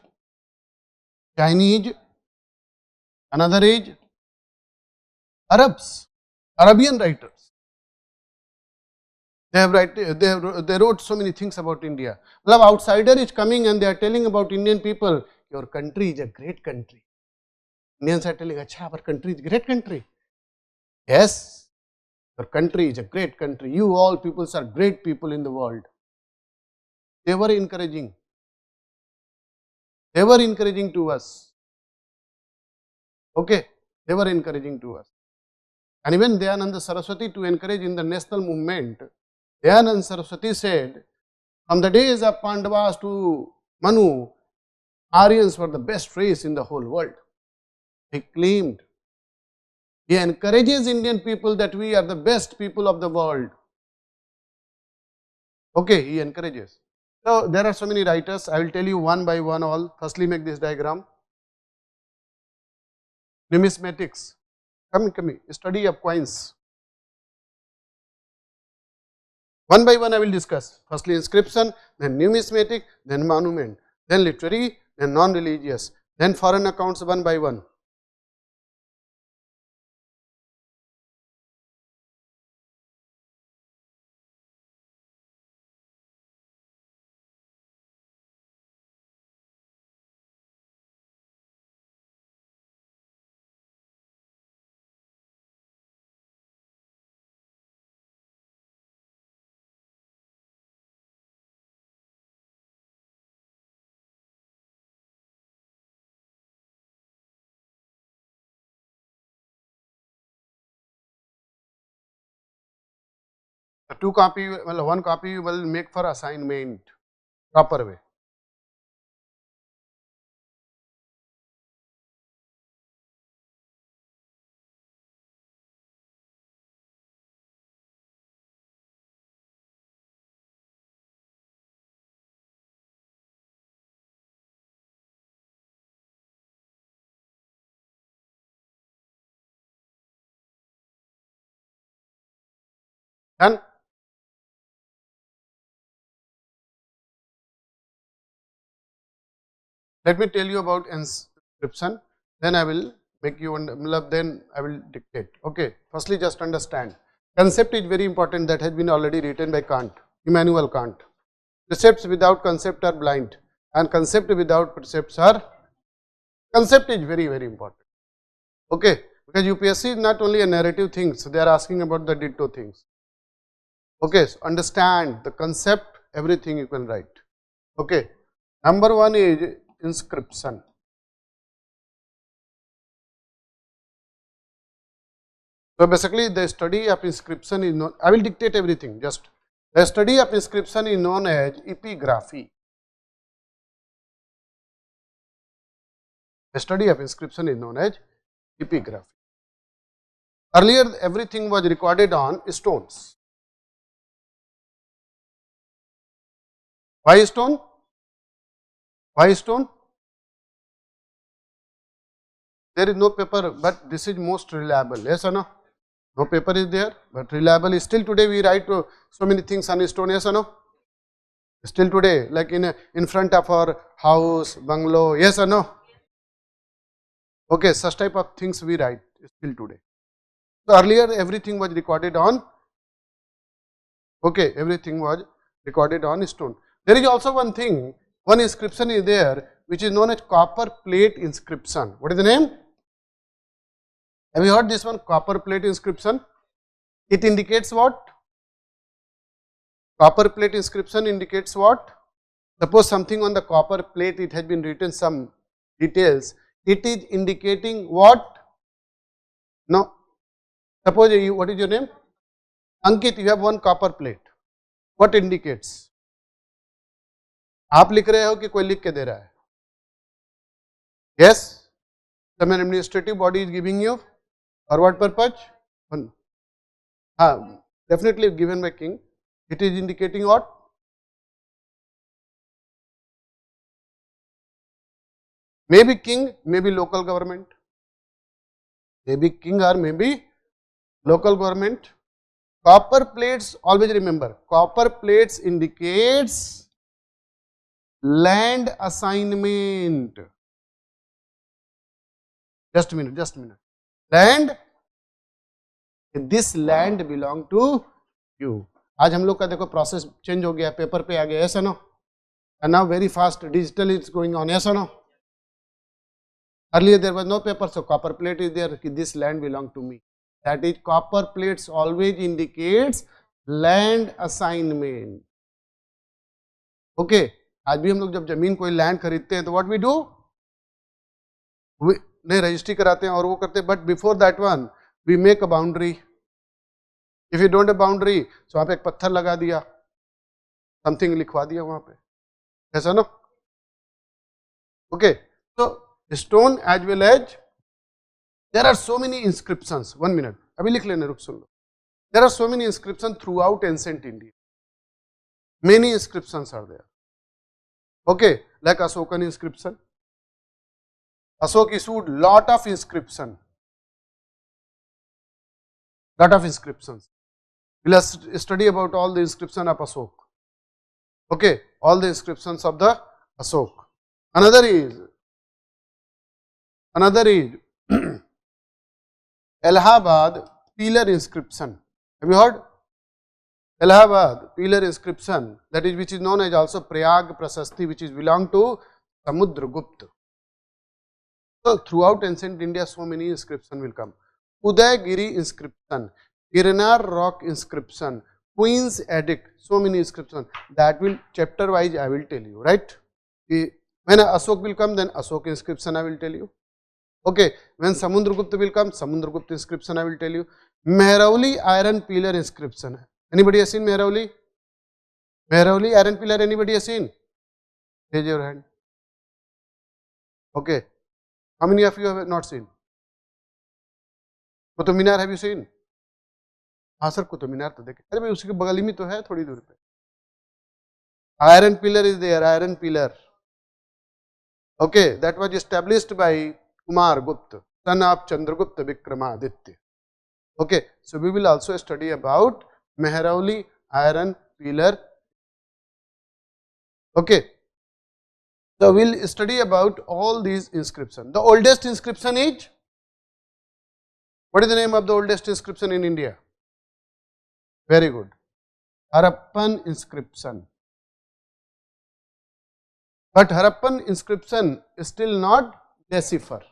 Chinese, another is Arabs, Arabian writers. They wrote so many things about India. Well, outsider is coming and they are telling about Indian people, your country is a great country. Indians are telling, acha, our country is a great country. Yes, your country is a great country. You all peoples are great people in the world. They were encouraging. They were encouraging to us. Okay, they were encouraging to us. And even Dayananda Saraswati, to encourage in the national movement, Dayananda Saraswati said, from the days of Pandavas to Manu, Aryans were the best race in the whole world. He claimed. He encourages Indian people that we are the best people of the world. Okay, he encourages. So there are so many writers. I will tell you one by one all. Firstly, make this diagram. Numismatics. Come here. Study of coins. One by one I will discuss. Firstly inscription, then numismatic, then monument, then literary, then non-religious, then foreign accounts one by one. The 2 copy, well, 1 copy you will make for assignment proper way. Done? Let me tell you about inscription, then I will make you then I will dictate. Okay, firstly just understand. Concept is very important, that has been already written by Kant, Immanuel Kant. Precepts without concept are blind, and concept without precepts are, concept is very important. Okay, because UPSC is not only a narrative thing, so they are asking about the ditto things. Okay, so understand the concept, everything you can write. Okay, number 1 is inscription. So basically the study of inscription is known, I will dictate everything, just the study of inscription is known as epigraphy. The study of inscription is known as epigraphy. Earlier everything was recorded on stones. Why stone? Why stone? There is no paper, but this is most reliable, yes or no? No paper is there, but reliable is still today we write so many things on stone, yes or no? Still today, like in front of our house, bungalow, yes or no? Okay, such type of things we write still today. So earlier everything was recorded on, okay, everything was recorded on stone. There is also one thing, one inscription is there which is known as copper plate inscription. What is the name? Have you heard this one, copper plate inscription? It indicates what? Copper plate inscription indicates what? Suppose something on the copper plate, it has been written some details, it is indicating what? No. Suppose you, what is your name? Ankit, you have one copper plate. What indicates? आप लिख रहे हो कि कोई लिख के दे रहा है? Yes? Some administrative body is giving you for what purpose? One. Definitely given by king. It is indicating what? Maybe king, maybe local government. Maybe king or maybe local government. Copper plates, always remember, copper plates indicates land assignment. Just a minute, just a minute. Land, this land belong to you. आज हम लोग का देखो process change हो गया, paper पे आ गया, yes or no? And now very fast digital is going on, yes or no? Earlier there was no paper, so copper plate is there, this land belong to me. That is, copper plates always indicates land assignment. Okay, आज भी हम लोग जब जमीन कोई land खरीदते हैं तो व्हाट वी डू, नहीं रजिस्ट्री कराते हैं और वो करते हैं, but before that one we make a boundary. If you don't have boundary, so वहां पे एक पत्थर लगा दिया, समथिंग लिखवा दिया वहां पे, ऐसा ना? ओके, तो stone as well as there are so many inscriptions. 1 minute, अभी लिख लेना, रुक सुन लो. There are so many inscription throughout ancient India. Many inscriptions are there. Okay, like Asokan inscription. Asok issued lot of inscription. Lot of inscriptions. We'll study about all the inscription of Asok. Okay, all the inscriptions of the Asok. Another is Allahabad pillar inscription. Have you heard? Allahabad pillar inscription, that is which is known as also Prayag Prasasti, which is belong to Samudragupta. So throughout ancient India so many inscription will come. Udayagiri inscription, Girnar rock inscription, Queen's edict, so many inscription. That will chapter wise I will tell you, right? When Asok will come, then Asok inscription I will tell you. Okay, when Samudragupta will come, Samudragupta inscription I will tell you. Mehrauli iron pillar inscription. Anybody has seen Mehrauli? Mehrauli, iron pillar, anybody has seen? Raise your hand. Okay. How many of you have not seen? Qutub Minar have you seen? हाँ sir, Qutub Minar तो देखे. अरे भाई उसके बगल में तो है, थोड़ी दूर पे. Iron pillar is there, iron pillar. Okay, that was established by Kumar Gupta, son of Chandragupta Vikramaditya. Okay, so we will also study about Mehrauli iron pillar. Okay, so we will study about all these inscriptions. The oldest inscription is, what is the name of the oldest inscription in India? Very good, Harappan inscription. But Harappan inscription is still not decipher.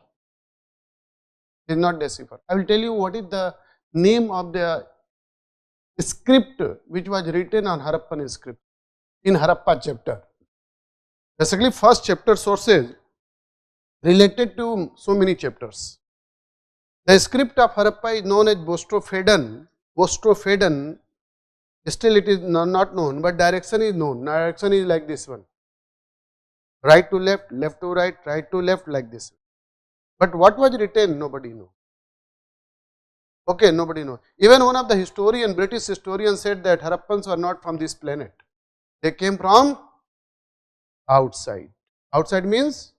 It is not decipher. I will tell you what is the name of the script which was written on Harappan inscription in Harappa chapter. Basically, first chapter sources related to so many chapters. The script of Harappa is known as Bostrophaedon. Bostrophaedon, still it is not known, but direction is known. Direction is like this one. Right to left, left to right, right to left, like this. But what was written, nobody knows. Okay, nobody knows. Even one of the historian, British historian, said that Harappans were not from this planet. They came from outside. Outside means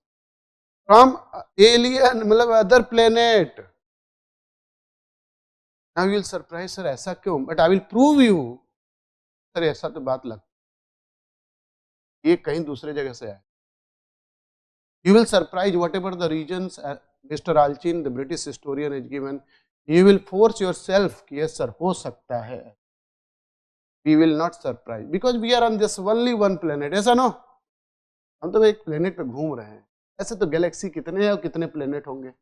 from alien, other planet. Now you will surprise, sir, ऐसा क्यों? But I will prove you. Sir ऐसा तो बात लग, ये कहीं दूसरे जगह से आया. You will surprise whatever the reasons Mr. Alchin, the British historian, has given. You will force yourself कि yes sir हो सकता है. We will not surprise because we are on this only one planet. ऐसा no? हम तो एक planet पे घूम रहे हैं. ऐसे तो galaxy कितने हैं और कितने planet होंगे?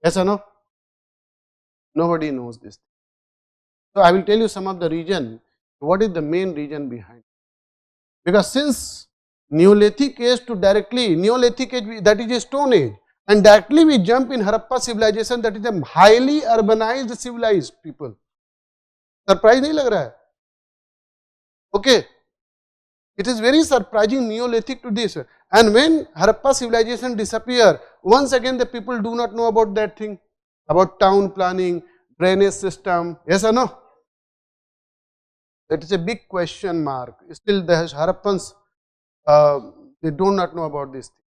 ऐसा no? Nobody knows this. So I will tell you some of the reason. What is the main reason behind? Because since Neolithic age to directly, Neolithic age, that is a stone age, and directly we jump in Harappa civilization, that is a highly urbanized civilized people. Surprise नहीं लग रहा है? Okay, it is very surprising Neolithic to this. And when Harappa civilization disappear, once again the people do not know about that thing, about town planning, drainage system. Yes or no? That is a big question mark. Still the Harappans, they do not know about this thing.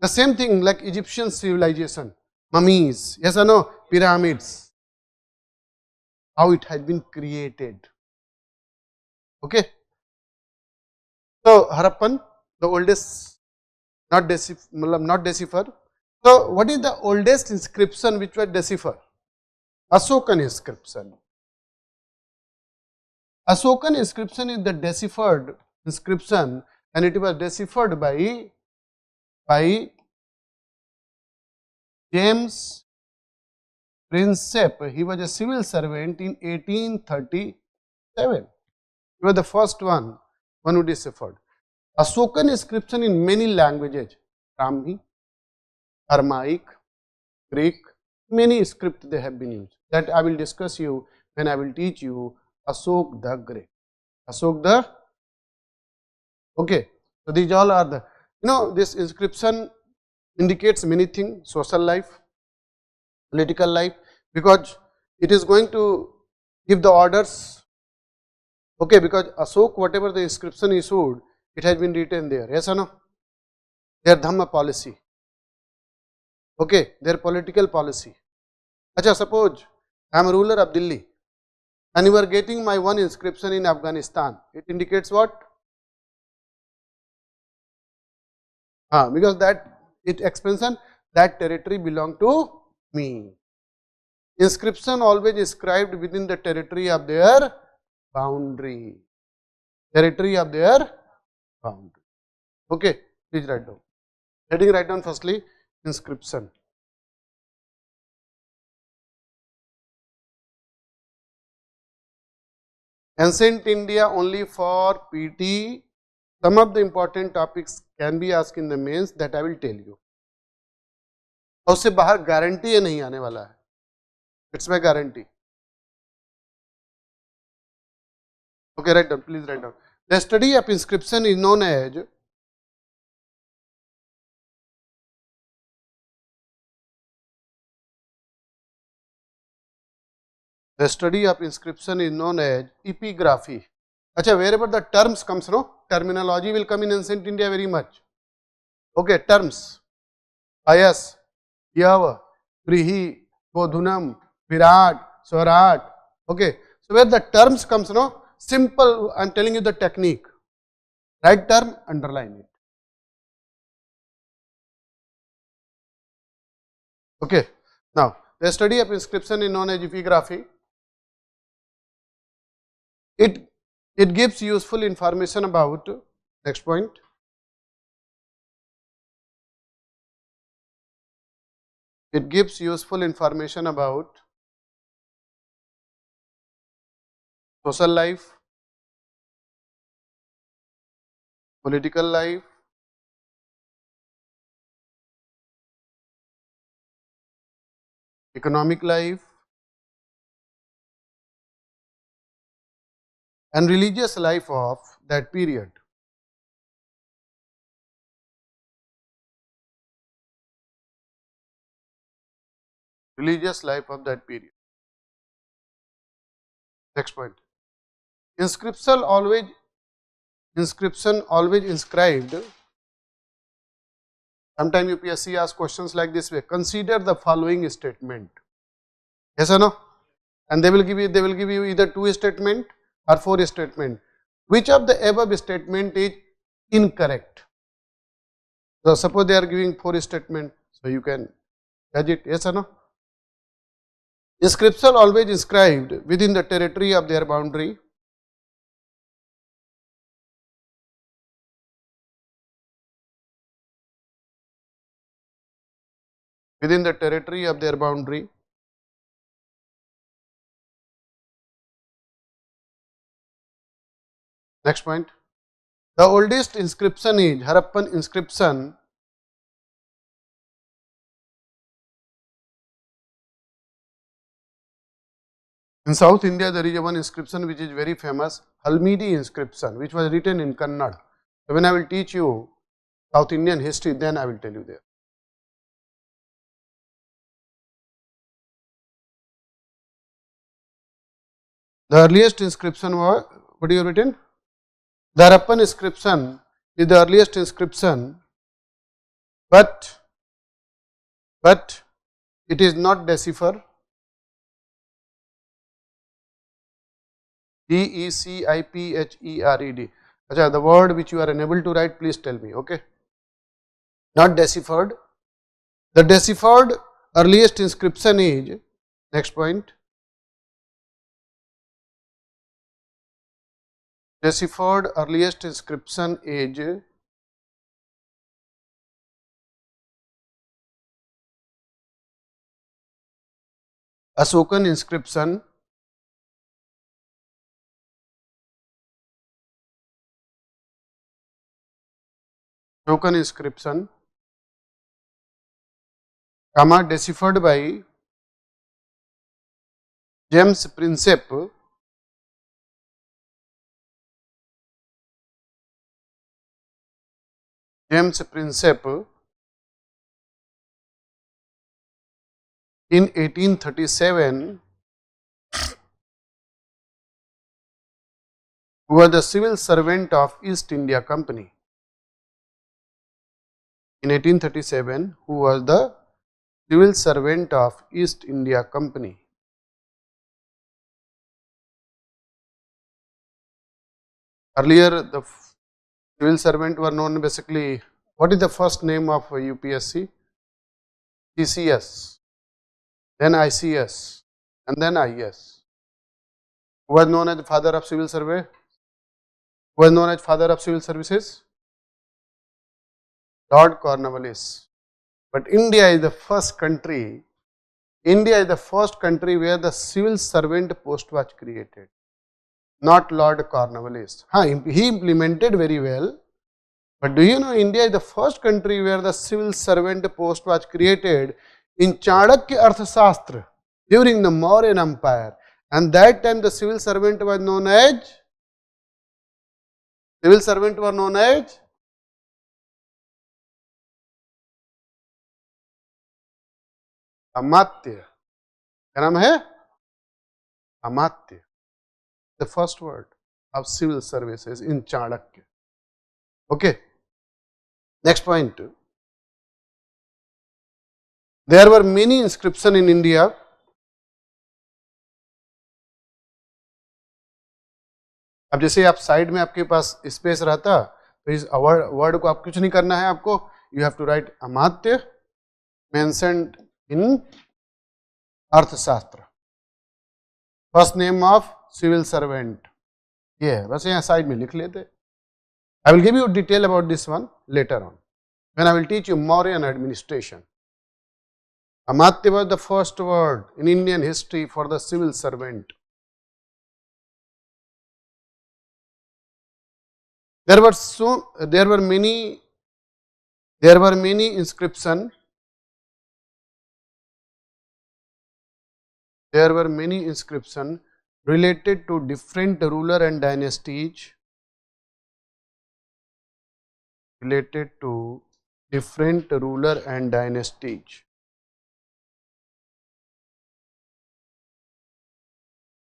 The same thing like Egyptian civilization, mummies, yes or no, pyramids, how it has been created. Okay. So Harappan, the oldest, not decipher. So what is the oldest inscription which was deciphered? Asokan inscription. Asokan inscription is the deciphered inscription, and it was deciphered by James Prinsep. He was a civil servant in 1837. He was the first one who deciphered. Asokan inscription in many languages, Brahmi, Aramaic, Greek, many scripts they have been used. That I will discuss you when I will teach you Asok the Great. Asok the, okay. So these all are the, this inscription indicates many things, social life, political life, because it is going to give the orders. Okay, because Asok, whatever the inscription issued, it has been written there. Yes or no? Their Dhamma policy. Okay, their political policy. Acha, suppose I am a ruler of Delhi and you are getting my one inscription in Afghanistan. It indicates what? Because that it expansion, that territory belong to me. Inscription always inscribed within the territory of their boundary. Territory of their boundary. Okay, please write down. Heading, write down firstly, inscription. Ancient India only for PT. Some of the important topics can be asked in the mains, that I will tell you. और उससे बाहर guarantee नहीं आने वाला है. It's my guarantee. Okay, write down, please write down. The study of inscription is known as epigraphy. Acha, wherever the terms comes, no, terminology will come in ancient India very much. Okay, terms. Ayas, Yav, Prihi, Bodhunam, Virat, Swarat. Okay, so where the terms comes, no, simple, I am telling you the technique. Right term, underline it. Okay, now the study of inscription is known as epigraphy. It gives useful information about, next point, it gives useful information about social life, political life, economic life, and religious life of that period. Religious life of that period. Next point. Inscription always inscribed. Sometimes UPSC asks questions like this way. Consider the following statement. Yes or no? And they will give you either 2 statement or 4 statement. Which of the above statement is incorrect? So suppose they are giving 4 statement, so you can judge it. Yes or no? Inscription always inscribed within the territory of their boundary. Within the territory of their boundary. Next point. The oldest inscription is Harappan inscription. In South India, there is one inscription which is very famous, Halmidi inscription, which was written in Kannada. So when I will teach you South Indian history, then I will tell you there. The earliest inscription was, what you have written? The Harappan inscription is the earliest inscription, but it is not deciphered. D-E-C-I-P-H-E-R-E-D. Achha, the word which you are unable to write, please tell me, okay? Not deciphered. The deciphered earliest inscription is, next point, deciphered earliest inscription is Asokan inscription. Asokan inscription, comma, deciphered by James Prinsep, in 1837, who was the civil servant of East India Company. In 1837, who was the civil servant of East India Company. Earlier, the civil servant were known basically, what is the first name of UPSC? CCS, then ICS, and then IAS. Who was known as the father of civil survey? Who was known as father of civil services? Lord Cornwallis. But India is the first country where the civil servant post was created, not Lord Cornwallis. He implemented very well, but do you know India is the first country where the civil servant post was created in Chanakya Arthashastra during the Mauryan Empire, and that time the civil servant was known as Civil servant were known as अमात्य. क्या नाम है? अमात्य. The first word of civil services in Chanakya. Okay. Next point. There were many inscriptions in India. अब जैसे आप side में आपके पास space रहता तो इस वर्ड को आप कुछ नहीं करना है आपको. You have to write Amatya mentioned in Arthashastra. First name of civil servant ये है, बस यहाँ साइड में लिख लेते. I will give you detail about this one later on when I will teach you Mauryan administration. Amatya was the first word in Indian history for the civil servant. There were many inscriptions. There were many inscriptions related to different ruler and dynasties. Related to different ruler and dynasties.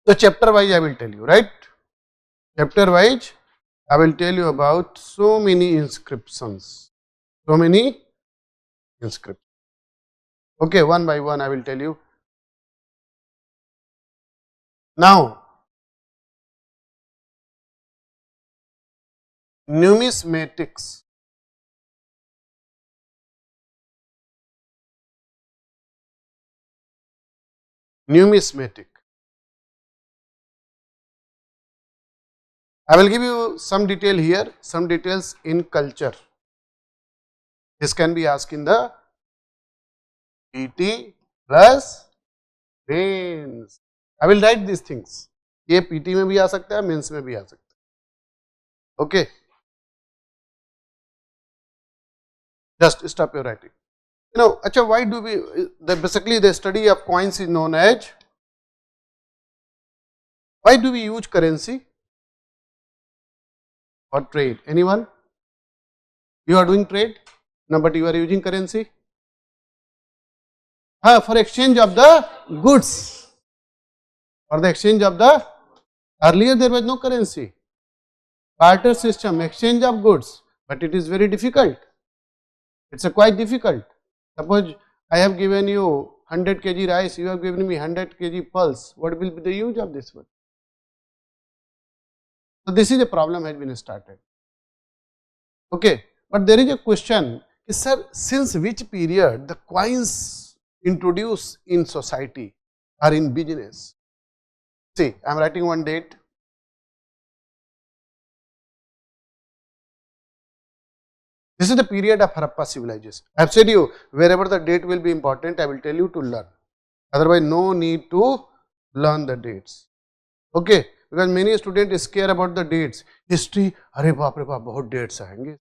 So chapter wise I will tell you, right? Chapter wise I will tell you about so many inscriptions. So many inscriptions. Okay, one by one I will tell you. Now, numismatics. Numismatic. I will give you some detail here, some details in culture. This can be asked in the PT plus mains. I will write these things. ये PT में भी आ सकता है, mains में भी आ सकता है. Okay. Just stop your writing. You know, अच्छा, why do we? Basically, the study of coins is known as. Why do we use currency? For trade. Anyone? You are doing trade? No, but you are using currency? For exchange of the goods. For the exchange of the, earlier there was no currency. Barter system, exchange of goods, but it is very difficult. It's quite difficult. Suppose I have given you 100 kg rice, you have given me 100 kg pulse. What will be the use of this one? So this is a problem has been started. Okay, but there is a question, sir, since which period the coins introduced in society or in business? See, I am writing one date. This is the period of Harappa civilization. I have said you, wherever the date will be important, I will tell you to learn. Otherwise, no need to learn the dates. Okay, because many students care about the dates. History, अरे बाप रे बाप, बहुत dates आएंगे.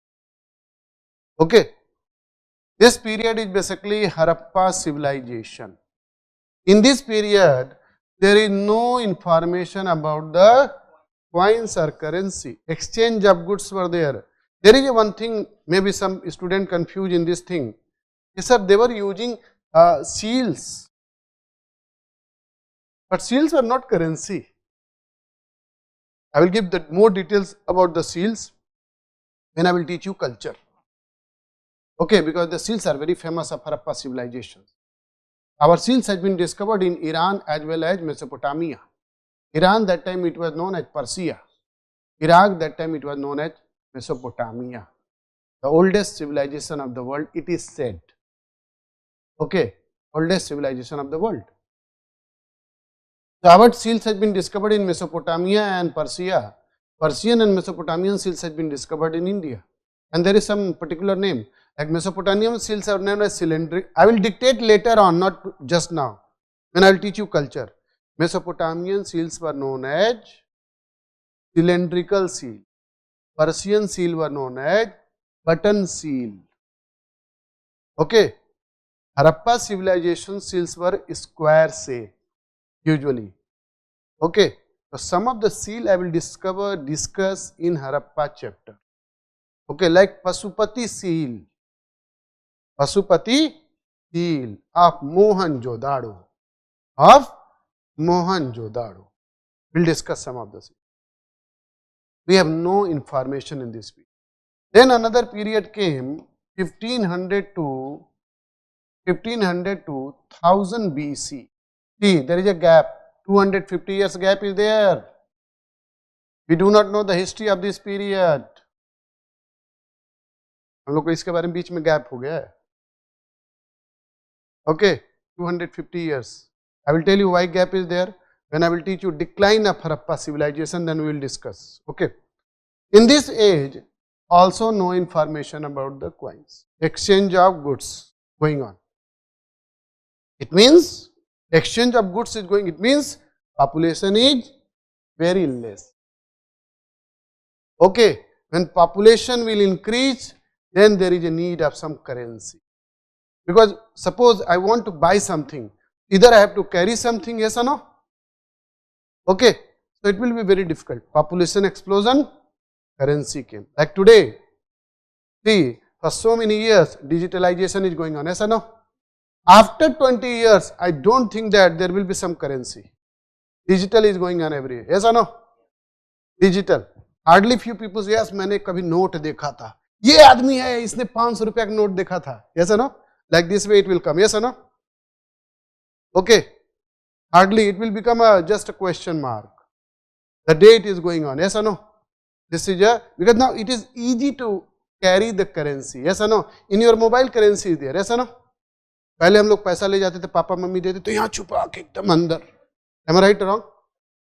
Okay, this period is basically Harappa civilization. In this period, there is no information about the coins or currency. Exchange of goods were there. There is one thing, maybe some student confused in this thing. Yes, sir, they were using seals, but seals are not currency. I will give the more details about the seals when I will teach you culture. Okay, because the seals are very famous of Harappa civilization. Our seals has been discovered in Iran as well as Mesopotamia. Iran, that time it was known as Persia. Iraq, that time it was known as Mesopotamia. The oldest civilization of the world, it is said. Okay, oldest civilization of the world. So our seals has been discovered in Mesopotamia and Persia. Persian and Mesopotamian seals has been discovered in India. And there is some particular name. Like Mesopotamian seals are known as cylindrical. I will dictate later on, not just now, when I will teach you culture. Mesopotamian seals were known as cylindrical seal. Persian seal were known as button seal. Okay. Harappa civilization seals were square shape usually. Okay. So some of the seal I will discuss in Harappa chapter. Okay, like Pasupati seal of Mohenjo-daro, we'll discuss some of the seals. We have no information in this period. Then another period came 1500 to 1000 BC. See, there is a gap, 250 years gap is there. We do not know the history of this period. हम लोग को इसके बारे में बीच में gap हो गया है. Okay, 250 years. I will tell you why gap is there. When I will teach you decline of Harappa civilization, then we will discuss. Okay. In this age, also no information about the coins. Exchange of goods going on. It means exchange of goods is going. It means population is very less. Okay. When population will increase, then there is a need of some currency. Because suppose I want to buy something, either I have to carry something, yes or no? Okay. So it will be very difficult. Population explosion, currency came. Like today, see, for so many years, digitalization is going on, yes or no? After 20 years, I don't think that there will be some currency. Digital is going on everywhere, yes or no? Digital. Hardly few people say, yes, मैंने कभी note देखा था. ये आदमी है, इसने 500 रुपया का नोट देखा था, yes or no? Like this way it will come, yes or no? Okay. Hardly it will become just a question mark. The date is going on, yes or no? This is because now it is easy to carry the currency, yes or no? In your mobile currency is there, yes or no? पहले हम लोग पैसा ले जाते थे, papa mummy देते तो यहाँ छुपा के एकदम अंदर. Am I right or wrong?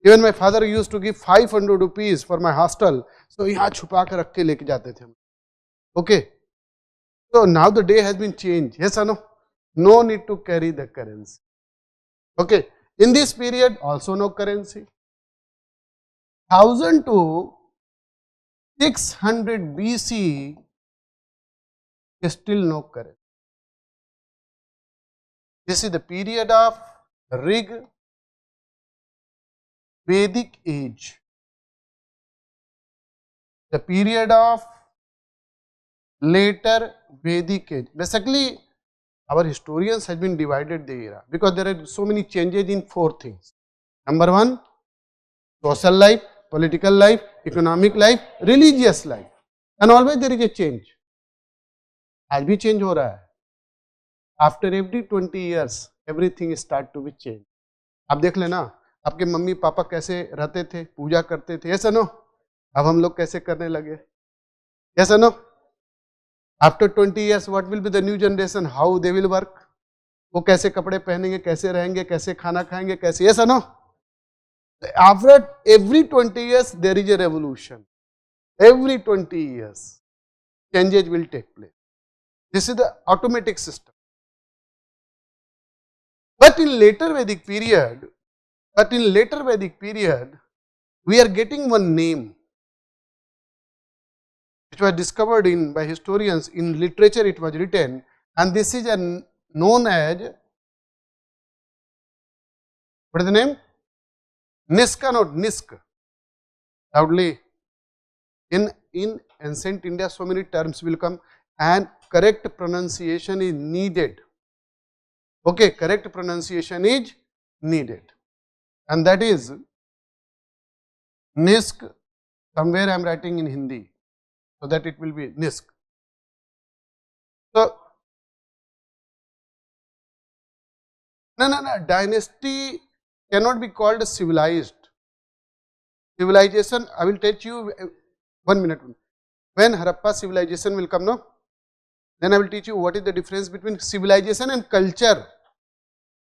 Even my father used to give 500 rupees for my hostel, so यहाँ छुपा के रख के लेके जाते थे. Okay. So now the day has been changed, yes or no? No need to carry the currency. Okay. In this period, also no currency. 1000 to 600 BC, still no currency. This is the period of Rig Vedic age. The period of later Vedic age. Basically, our historians have been divided the era because there are so many changes in 4 things. Number 1, social life, political life, economic life, religious life, and always there is a change. आज भी change हो रहा है. After every 20 years, everything start to be changed. आप देख लेना, आपके mummy papa कैसे रहते थे, पूजा करते थे, yes or no? अब हम लोग कैसे करने लगे, yes or no? After 20 years, what will be the new generation? How they will work? वो कैसे कपड़े पहनेंगे, कैसे रहेंगे, कैसे खाना खाएंगे, कैसे, yes or no? After every 20 years, there is a revolution. Every 20 years, changes will take place. This is the automatic system. But in later Vedic period, we are getting one name which was discovered by historians. In literature it was written, and this is known as, what is the name? Niska, not Nisk. Loudly. In ancient India, so many terms will come and correct pronunciation is needed. Okay, correct pronunciation is needed. And that is Nisk. Somewhere I am writing in Hindi, so that it will be Nisk. So, no, dynasty cannot be called civilized. Civilization, I will teach you 1 minute. When Harappa civilization will come, no? Then I will teach you what is the difference between civilization and culture.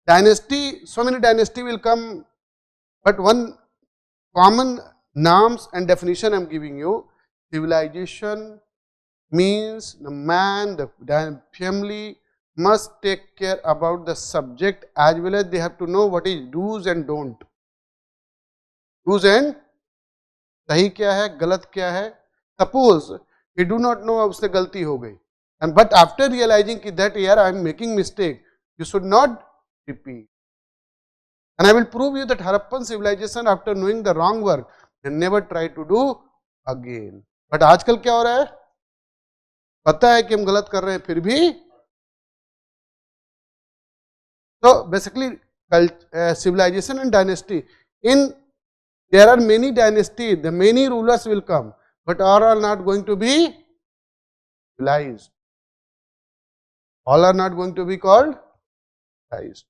Dynasty, so many dynasty will come, but one common norms and definition I am giving you. Civilization means the man, the family must take care about the subject as well as they have to know what is do's and don't. Do's and सही क्या है, गलत क्या है. Suppose we do not know उससे गलती हो गई, and but after realizing that यार I am making mistake, you should not repeat. And I will prove you that Harappan civilization, after knowing the wrong work, they never try to do again. But आजकल क्या हो रहा है, पता है कि हम गलत कर रहे हैं फिर भी. So basically civilization and dynasty, in there are many dynasties, the many rulers will come, but all are not going to be civilized. All are not going to be called civilized.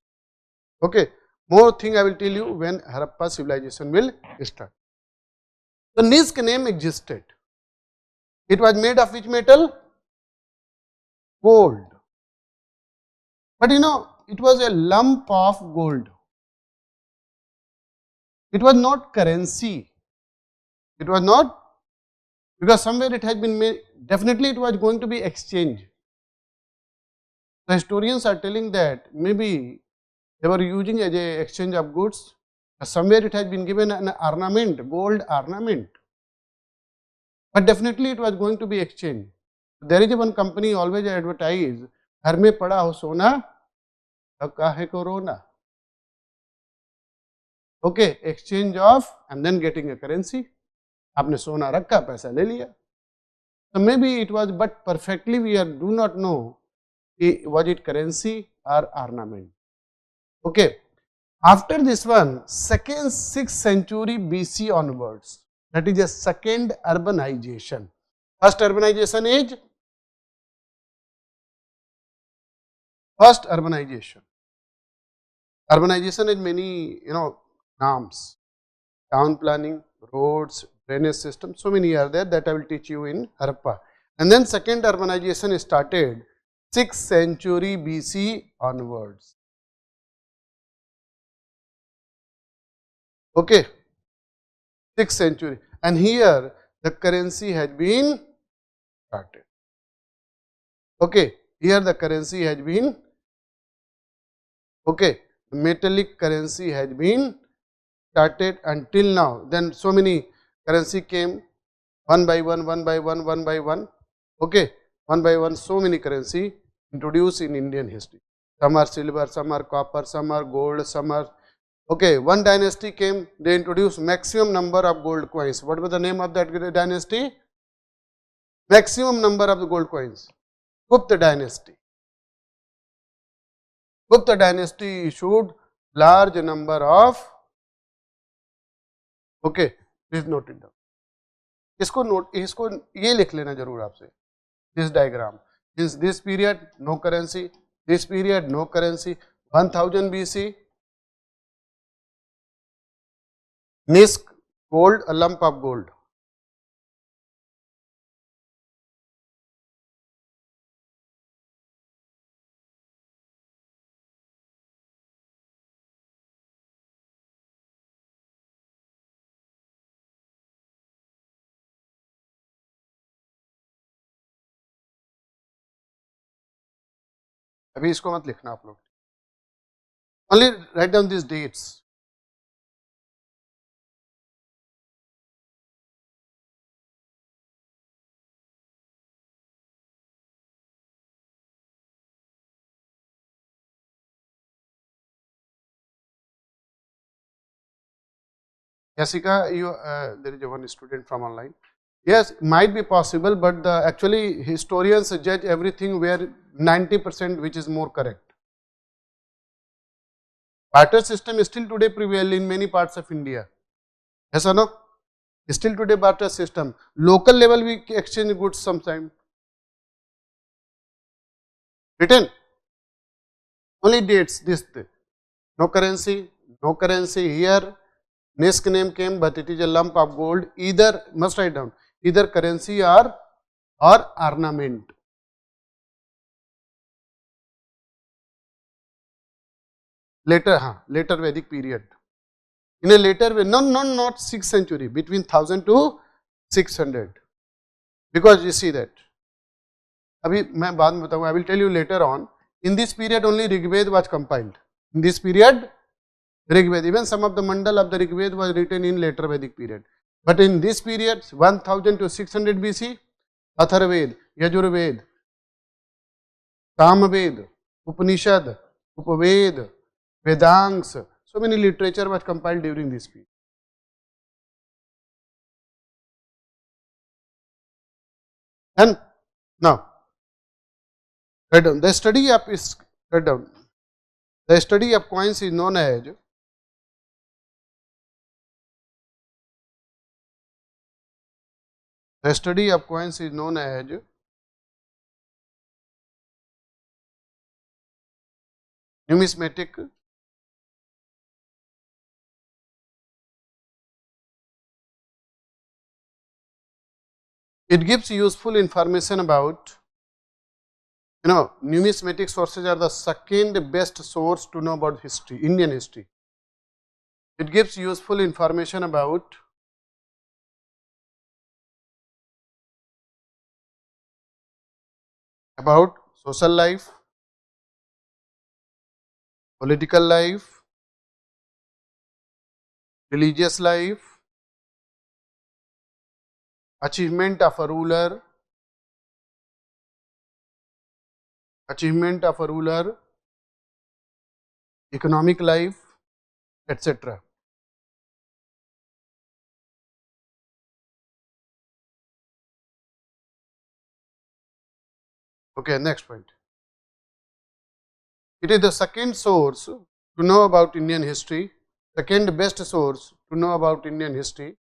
Okay, more thing I will tell you when Harappa civilization will start. The Nisk name existed. It was made of which metal? Gold. But you know, it was a lump of gold. It was not currency. It was not, because somewhere it has been made, definitely it was going to be exchange. The historians are telling that maybe they were using as a exchange of goods. Somewhere it has been given an ornament, gold ornament. But definitely it was going to be exchange. There is one company always advertise, घर में पड़ा हो सोना, अब काहे को रोना. Okay, exchange of and then getting a currency. आपने सोना रखा, पैसा ले लिया. So maybe it was, but perfectly we do not know, was it currency or ornament. Okay. After this one, second 6th century BC onwards, that is a second urbanization. First urbanization is urbanization is many, names, town planning, roads, drainage system, so many are there that I will teach you in Harappa. And then second urbanization started 6th century BC onwards. Okay, 6th century, and here the currency has been started. Okay, here the currency has been, okay, metallic currency has been started until now. Then so many currency came one by one, okay, one by one, so many currency introduced in Indian history. Some are silver, some are copper, some are gold, some are, okay, one dynasty came, they introduced maximum number of gold coins. What was the name of that dynasty? Maximum number of the gold coins. Gupta dynasty. Gupta dynasty issued large number of, okay, please note it down. इसको ये लिख लेना जरूर आपसे. This diagram. This period no currency, this period no currency. 1000 BC, Nisk, gold, a lump of gold. अभी इसको मत लिखना आप लोग. Only write down these dates. Jessica, there is one student from online. Yes, might be possible, but actually historians judge everything where 90% which is more correct. Barter system still today prevail in many parts of India. Yes or no? Still today barter system. Local level we exchange goods sometime. Written. Only dates, this. No currency here. Nisk name came, but it is a lump of gold. Either, must write down, either currency or ornament. Later Vedic period. In a later way, not 6th century, between 1000 to 600. Because you see that. अभी मैं बाद में बताऊंगा. I will tell you later on. In this period only Rigved was compiled. In this period, Rigved, even some of the mandal of the Rigved was written in later Vedic period. But in this period, 1000 to 600 BC, Atharved, Yajurved, Samaved, Upanishad, Upaved, Vedangs, so many literature was compiled during this period. And now, write down the study of the study of coins is known as numismatic it gives useful information about, numismatic sources are the second best source to know about history, Indian history. It gives useful information about social life, political life, religious life, achievement of a ruler, economic life, etc. Okay, next point. It is the second source to know about Indian history, second best source to know about Indian history.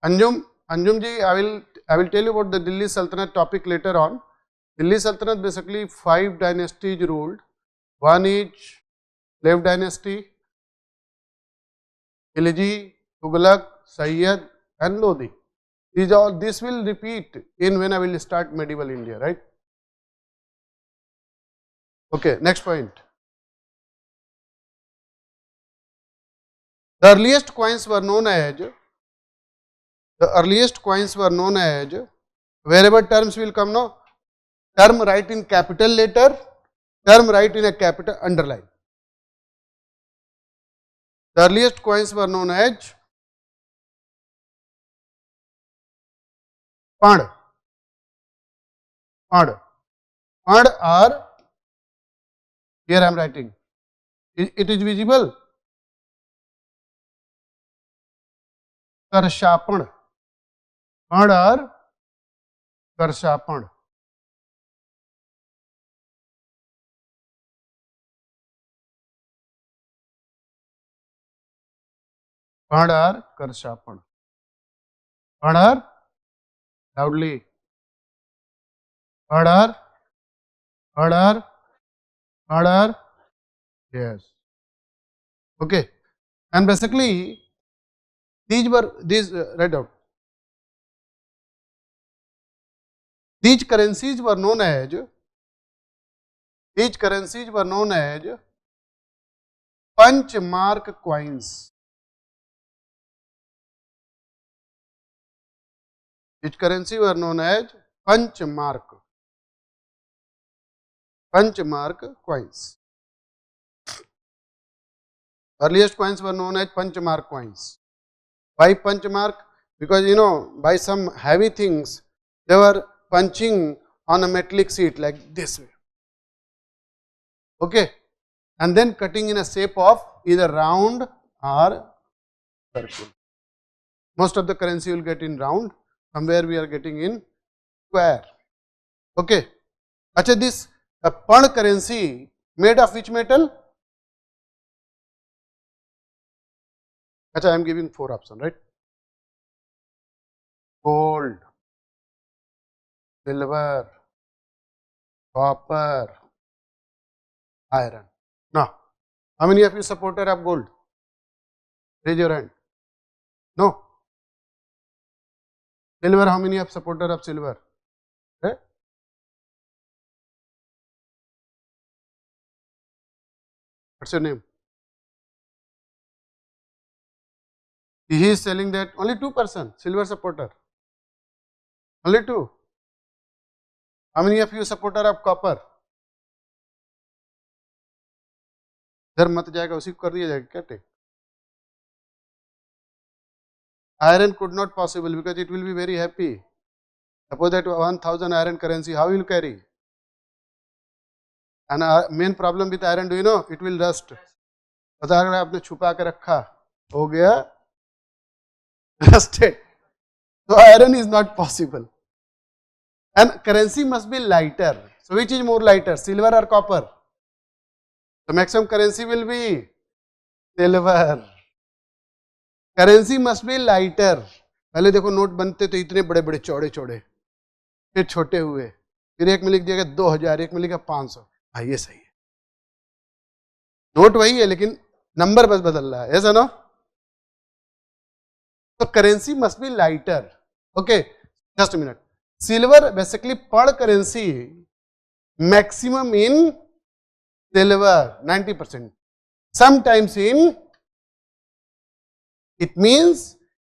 Anjum ji, I will tell you about the Delhi Sultanate topic later on. Delhi Sultanate basically 5 dynasties ruled. One is Slave dynasty, Khilji, Tughlaq, Sayyid and Lodi. This will repeat in when I will start medieval India, right? Okay, next point. The earliest coins were known as, wherever terms will come, no, term write in capital letter, term write in a capital underline. The earliest coins were known as Pad. Pad or, here I am writing, it is visible, Karshapan. Pad or Karshapan. Pad or Karshapan. Pad or, loudly, Pad or, yes. Okay, and basically these write out. These currencies were known as punch mark coins. Each currency were known as punch mark coins. Earliest coins were known as punch mark coins. Why punch mark? Because by some heavy things they were punching on a metallic sheet like this way. Okay, and then cutting in a shape of either round or circle. Most of the currency will get in round, somewhere we are getting in square. Okay. Acha, this Pad currency made of which metal? Acha, I am giving 4 options, right? Gold, silver, copper, iron. Now, how many of you supporter of gold? Raise your hand. No. Silver, how many of supporter of silver? Okay. What's your name? He is telling that only 2% silver supporter. Only 2. How many of you supporter of copper? इधर मत जाएगा उसी को कर दिया जाएगा क्या take. Iron could not possible because it will be very happy. Suppose that 1000 iron currency, how will you carry? And main problem with iron, do you know? It will rust. पता है आपने छुपा के रखा हो गया rusted. So iron is not possible. And currency must be lighter. So which is more lighter, silver or copper? The maximum currency will be silver. Currency must be lighter. पहले देखो नोट बनते तो इतने बड़े बड़े चौड़े चौड़े, फिर छोटे हुए, फिर एक में लिख दिया 2000, एक में लिखा 500. हाँ ये सही है, नोट वही है लेकिन नंबर बस बदल रहा है, ऐसा ना. तो currency must be lighter. Okay, just a minute. Silver basically पर currency maximum in silver 90%, sometimes in. It means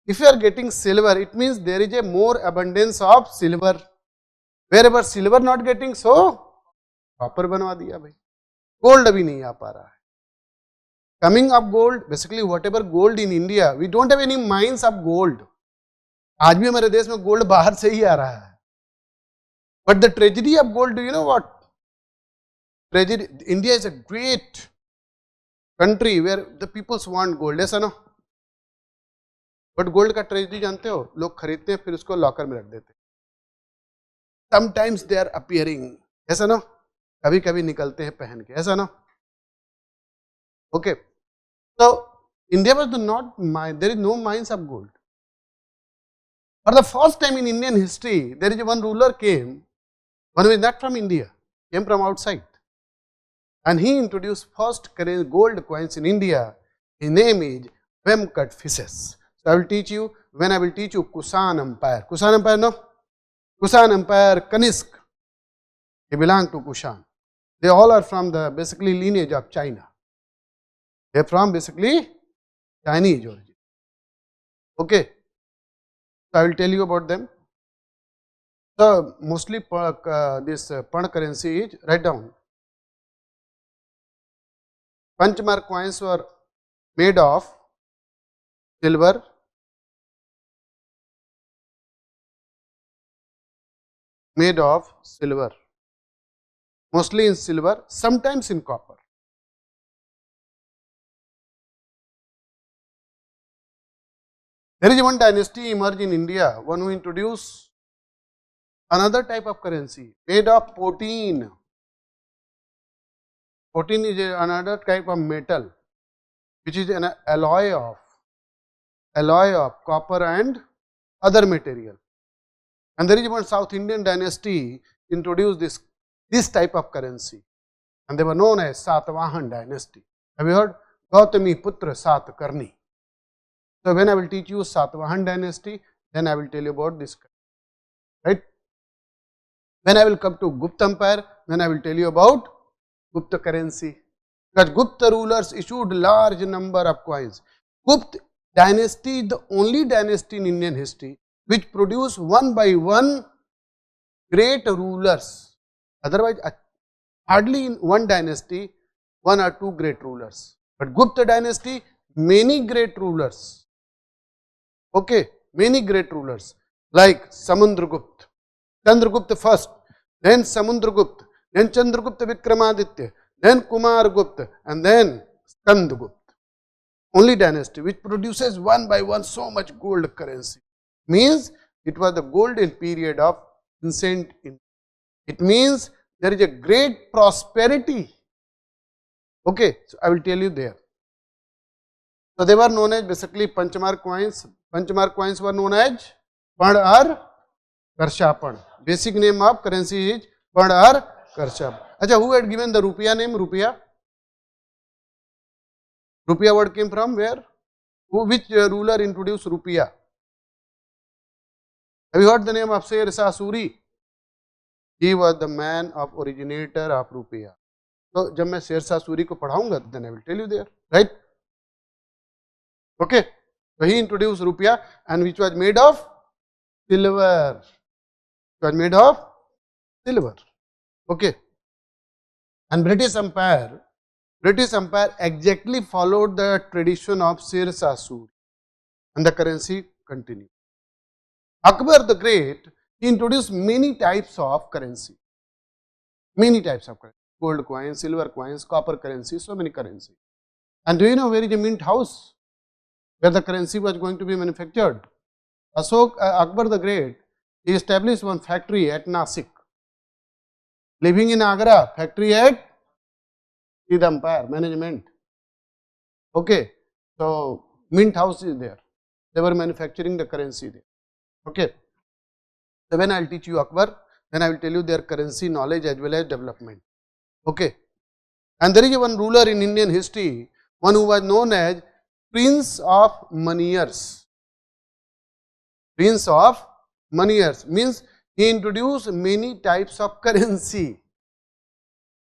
if you are getting silver, it means there is a more abundance of silver. Wherever silver not getting, so copper बनवा दिया भाई. Gold अभी नहीं आ पा रहा है. Coming up gold, basically whatever gold in India, we don't have any mines of gold. आज भी हमारे देश में गोल्ड बाहर से ही आ रहा है. But the treasury of gold, do you know what? Treasury, India is a great country where the peoples want gold. ऐसा ना. बट गोल्ड का ट्रेजरी जानते हो, लोग खरीदते हैं फिर उसको लॉकर में रख देते हैं. समटाइम्स दे आर अपीयरिंग, ऐसा ना, कभी कभी निकलते हैं पहन के, ऐसा ना. ओके, तो India was not mine, there is no mines of gold. For the first time in Indian history there is one ruler came, one is not from India, came from outside, and he introduced first gold coins in India. His name is Vemkatphises. So I will teach you, when I will teach you Kusan Empire. Kusan Empire, no? Kusan Empire, Kanishk. They belong to Kushan. They all are from the basically lineage of China. They are from basically Chinese origin. Okay. So I will tell you about them. So mostly this Pan currency is, write down. Panchmark coins were made of silver, mostly in silver, sometimes in copper. There is one dynasty emerged in India, one who introduced another type of currency made of protein. Protein is another type of metal which is an alloy of copper and other material. And there is one South Indian dynasty introduced this type of currency, and they were known as Satavahan dynasty. Have you heard? Gautami Putra Satkarni. So when I will teach you Satavahan dynasty, then I will tell you about this, right? When I will come to Gupta Empire, then I will tell you about Gupta currency. Because Gupta rulers issued large number of coins. Gupta dynasty is the only dynasty in Indian history which produced one by one great rulers. Otherwise, hardly in one dynasty, one or two great rulers. But Gupta dynasty, many great rulers. Okay, many great rulers like Samundragupta, Chandragupta first, then Samundragupta, then Chandragupta Vikramaditya, then Kumargupta, and then Skandagupta. Only dynasty which produces one by one so much gold currency. Means it was the golden period of ancient India. It means there is a great prosperity. Okay, so I will tell you there. So they were known as basically Panchmark coins. Panchmark coins were known as Pad or Karshapan. Basic name of currency is Pad or Karshapan. Acha, who had given the Rupiah name? Rupiah? Rupiah word came from where? Which ruler introduced Rupiah? Have you heard the name of Sher Shah Suri? He was the man of originator of Rupiah. So जब मैं शेर शाह सूरी को पढ़ाऊंगा, then I will tell you there, right? Okay. So he introduced Rupiah, and which was made of silver. It was made of silver. Okay. And British Empire British Empire exactly followed the tradition of Sirsa Suri and the currency continued. Akbar the Great, he introduced many types of currency. Many types of currency. Gold coins, silver coins, copper currency, so many currency. And do you know where is the mint house where the currency was going to be manufactured? Akbar the Great, he established one factory at Nasik. Living in Agra, factory at the Empire Management. Okay, so mint house is there. They were manufacturing the currency there. Okay, so when I will teach you Akbar, then I will tell you their currency knowledge as well as development. Okay, and there is one ruler in Indian history, one who was known as Prince of Moneyers. Prince of Moneyers means he introduced many types of currency.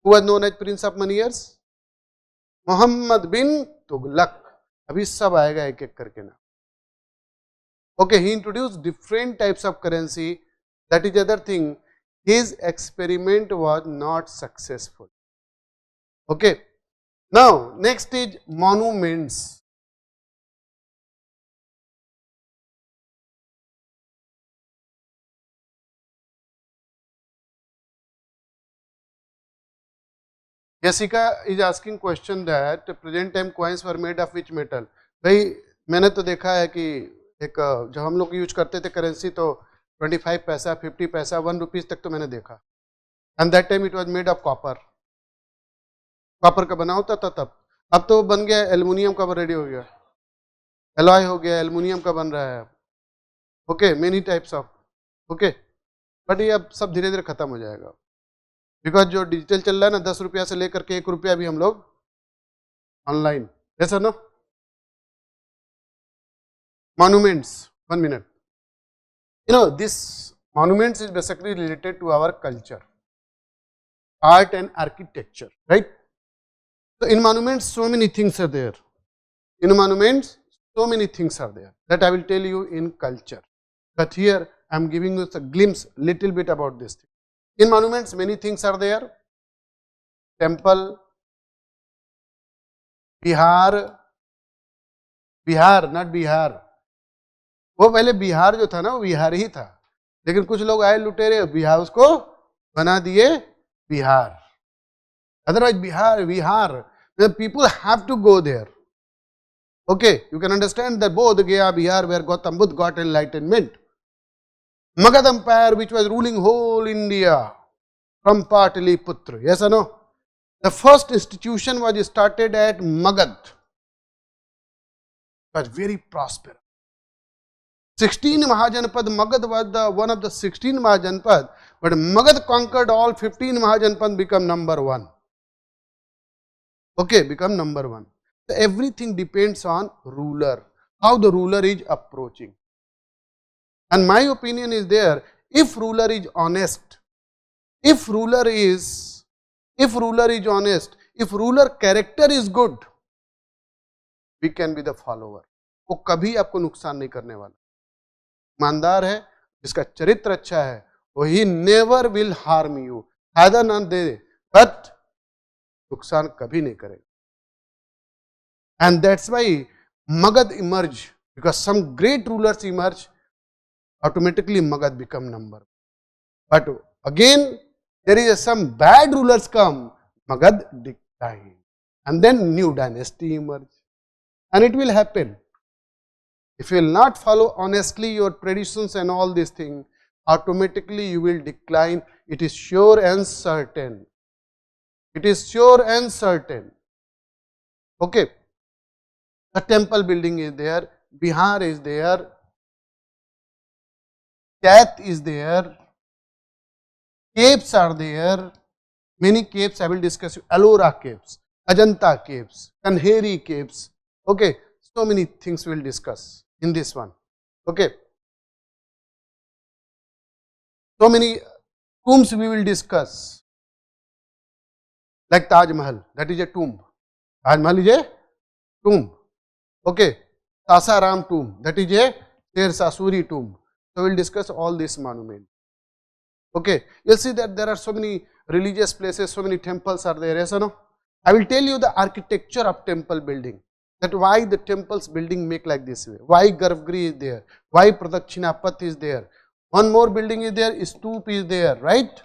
Who was known as Prince of Moneyers? Muhammad bin Tughlaq. अभी सब आएगा एक एक करके ना. Okay, he introduced different types of currency. That is the other thing. His experiment was not successful. Okay. Now, next is monuments. Jessica is asking question that present time coins were made of which metal? भाई मैंने तो देखा है कि एक जब हम लोग यूज करते थे करेंसी तो 25 पैसा 50 पैसा 1 रुपीज तक तो मैंने देखा. And that time it was made of copper. Copper का बना होता था तब. अब तो बन गया एल्युमिनियम का रेडी हो गया, एलॉय हो गया, एल्युमिनियम का बन रहा है. Okay, many types of. Okay, but ये अब सब धीरे धीरे खत्म हो जाएगा बिकॉज जो डिजिटल चल रहा है ना 10 रुपया से लेकर के 1 रुपया भी हम लोग ऑनलाइन. ऐसा ना. Monuments, 1 minute. You know, this monuments is basically related to our culture, art and architecture, right? So in monuments so many things are there. In monuments so many things are there that I will tell you in culture, but here I am giving you a glimpse little bit about this thing. In monuments many things are there. Temple, Bihar, not Bihar. वो पहले बिहार जो था ना वो बिहार ही था, लेकिन कुछ लोग आए लुटेरे बिहार उसको बना दिए Bihar. Otherwise Bihar people have to go there. Okay, you can understand that both Gaya, Bihar where Gautam Buddha got enlightenment. Magad Empire which was ruling whole India from Pataliputra. Yes or no? The first institution was started at Magad. It was very prosperous. 16 Mahajanpad, Magad was one of the 16 Mahajanpad, but Magad conquered all 15 Mahajanpad, become number 1. Okay, become number 1. So everything depends on ruler, how the ruler is approaching. And my opinion is there, if ruler is honest, if ruler honest, if ruler character is good, we can be the follower. वो कभी आपको नुकसान नहीं करने वाला. ईमानदार है, जिसका चरित्र अच्छा है, वही नेवर विल हार्म यू. फायदा ना दे बट नुकसान कभी नहीं करेगा. And that's why Magad emerge, because some great rulers emerge, automatically Magad become number 1. But again there is some bad rulers come, Magad decline, and then new dynasty emerge. And it will happen. If you will not follow honestly your traditions and all these things, automatically you will decline. It is sure and certain. It is sure and certain. Okay. The temple building is there, Bihar is there, Kath is there, caves are there, many caves I will discuss. Ellora caves, Ajanta caves, Kanheri caves. Okay, so many things we will discuss in this one. Okay, so many tombs we will discuss, like Taj Mahal, that is a tomb. Taj Mahal is a tomb. Okay, Sasaram tomb, that is a Sasuri tomb. So we will discuss all these monuments. Okay, you will see that there are so many religious places, so many temples are there, yes or no? I will tell you the architecture of temple building, that why the temples building make like this way, why Garbhagriha is there, why Pradakshinapath is there, one more building is there, stoop is there, right?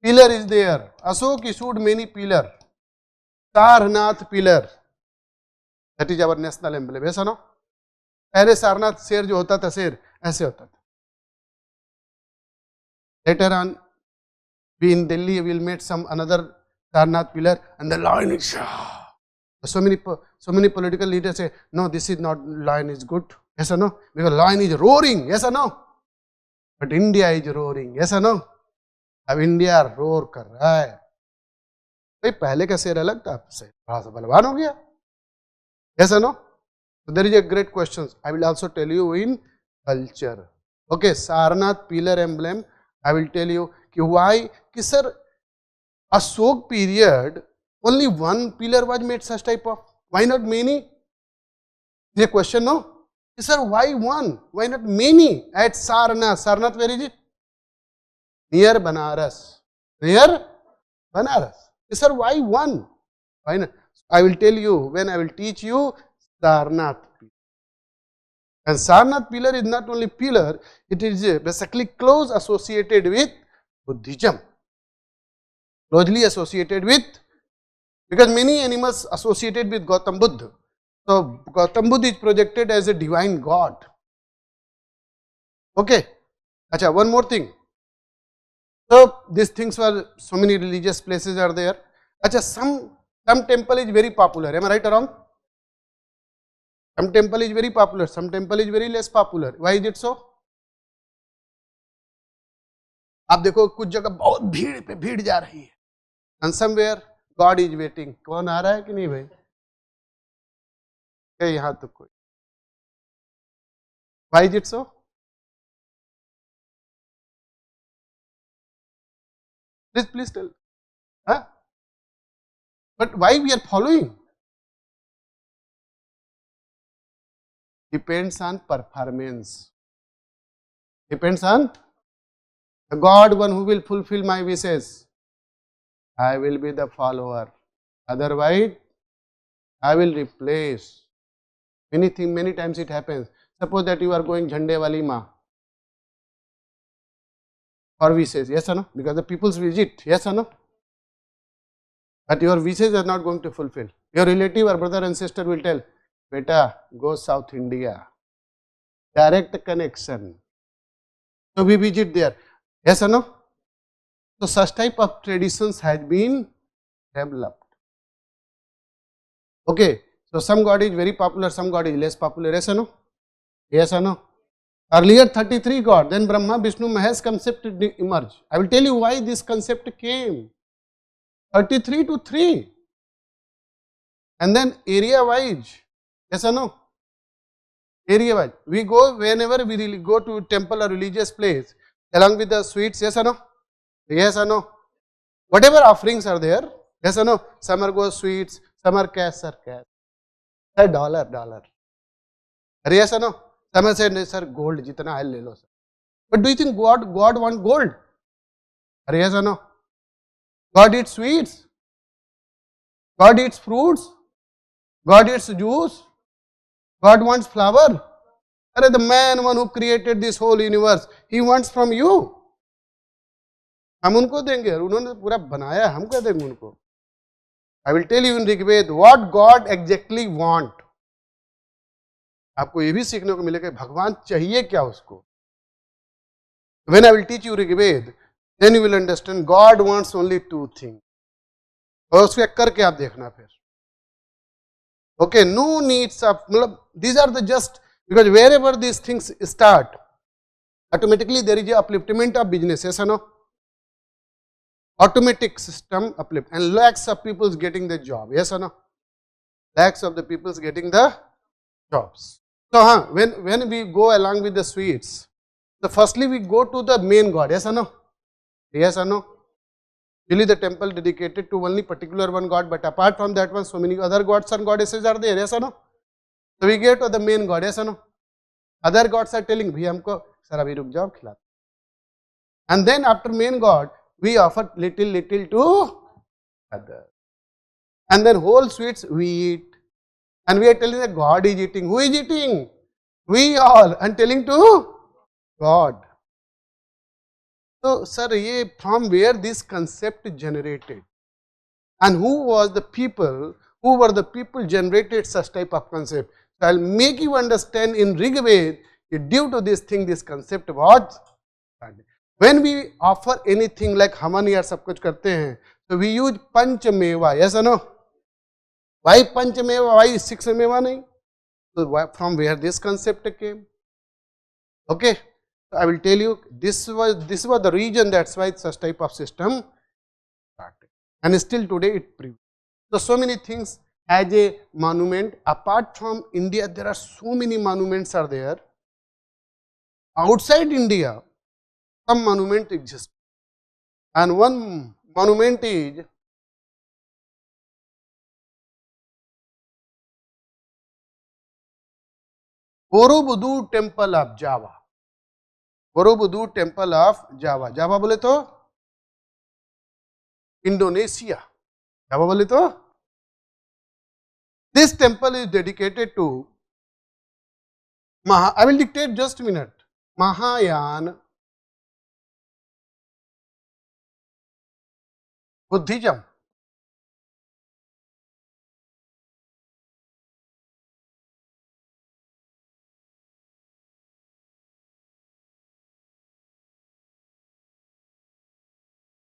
Pillar is there, Asok issued many pillar, Sarnath pillar, that is our national emblem, ऐसा ना? पहले सारनाथ शेर जो होता था शेर ऐसे होता था. Later on, we in Delhi will meet some another Sarnath pillar, and the line is so many political leaders say no, this is not line is good, yes or no, because line is roaring, yes or no, but India is roaring, yes or no. अब India roar कर रहा है. भाई पहले का शेर अलग था, अब से थोड़ा सा बलवान हो गया, yes or no. So there is a great question. I will also tell you in culture. Okay, Sarnath pillar emblem. I will tell you why. Ki sir, Asok period only one pillar was made such type of. Why not many? This is a question, no? Ki sir, why one? Why not many at Sarnath? Sarnath, where is it? Near Banaras. Near Banaras. Ki sir, why one? Why not? I will tell you when I will teach you Sarnath pillar. And Sarnath pillar is not only pillar, it is basically close associated with Buddhism. Closely associated with, because many animals associated with Gautam Buddha. So Gautam Buddha is projected as a divine god. Okay. Acha, one more thing. So these things were, so many religious places are there. Acha, some temple is very popular. Am I right or wrong? Some temple is very popular, some temple is very less popular. Why is it so? आप देखो कुछ जगह बहुत भीड़ पे भीड़ जा रही है, and somewhere God is waiting. कौन आ रहा है कि नहीं भाई? कहीं यहाँ तो कोई. Why is it so? Please tell. Huh? But why we are following? Depends on performance. Depends on the God, one who will fulfill my wishes. I will be the follower. Otherwise, I will replace. Many times it happens. Suppose that you are going Jhande wali ma for wishes, yes or no? Because the people's visit, yes or no? But your wishes are not going to fulfill. Your relative or brother and sister will tell, Beta, go South India. Direct connection. So we visit there. Yes or no? So such type of traditions has been developed. Okay. So some god is very popular, some god is less popular. Yes or no? Yes or no? Earlier 33 god, then Brahma, Vishnu, Mahesh concept emerged. I will tell you why this concept came. 33 to 3. And then area wise. Yes or no? Area wise. We go whenever we really go to temple or religious place along with the sweets. Yes or no? Yes or no? Whatever offerings are there. Yes or no? Some are go sweets, some are cash, sir, cash. Sir, dollar. Yes or no? Some are say, sir, gold, jitna hai le lo, sir. But do you think God want gold? Yes or no? God eats sweets. God eats fruits. God eats juice. God wants flower. The man, one who created this whole universe, he wants from you. हम उनको देंगे, उन्होंने पूरा बनाया, हम क्या देंगे उनको? I will tell you in Rigved what God exactly want. आपको ये भी सीखने को मिलेगा भगवान चाहिए क्या उसको. When I will teach you Rigved, then you will understand God wants only two things. और उसको करके आप देखना फिर. Okay, no needs of, these are the just, because wherever these things start, automatically there is a upliftment of business, yes or no? Automatic system uplift, and lakhs of people getting the job, yes or no? Lakhs of the people getting the jobs. So, when we go along with the sweets, so firstly we go to the main god, yes or no? Yes or no? Really the temple dedicated to only particular one god, but apart from that one, so many other gods and goddesses are there, yes or no? So we get to the main god, yes or no? Other gods are telling, bhai humko, sir abhi ruk jao, khila. And then after main god, we offer little to other. and then whole sweets we eat, and we are telling that God is eating. Who is eating? We all, and telling to God. So, sir, from where this concept generated, and who was the people, who were the people generated such type of concept? So, I will make you understand in Rig Veda, due to this thing, this concept was started. When we offer anything like haman या सब कुछ करते हैं, so we use panchmeva, yes or no? Why panchmeva? Why six meva nahi? So from where this concept came? Okay, so I will tell you this was the reason, that's why such type of system started, and still today it prevails. So many things as a monument. Apart from India, there are so many monuments are there. Outside India, some monument exist, and one monument is Borobudur Temple of Java. Borobudur Temple of Java. Java बोले तो Indonesia. Java बोले तो this temple is dedicated to I will dictate just a minute. Mahayana Buddhism.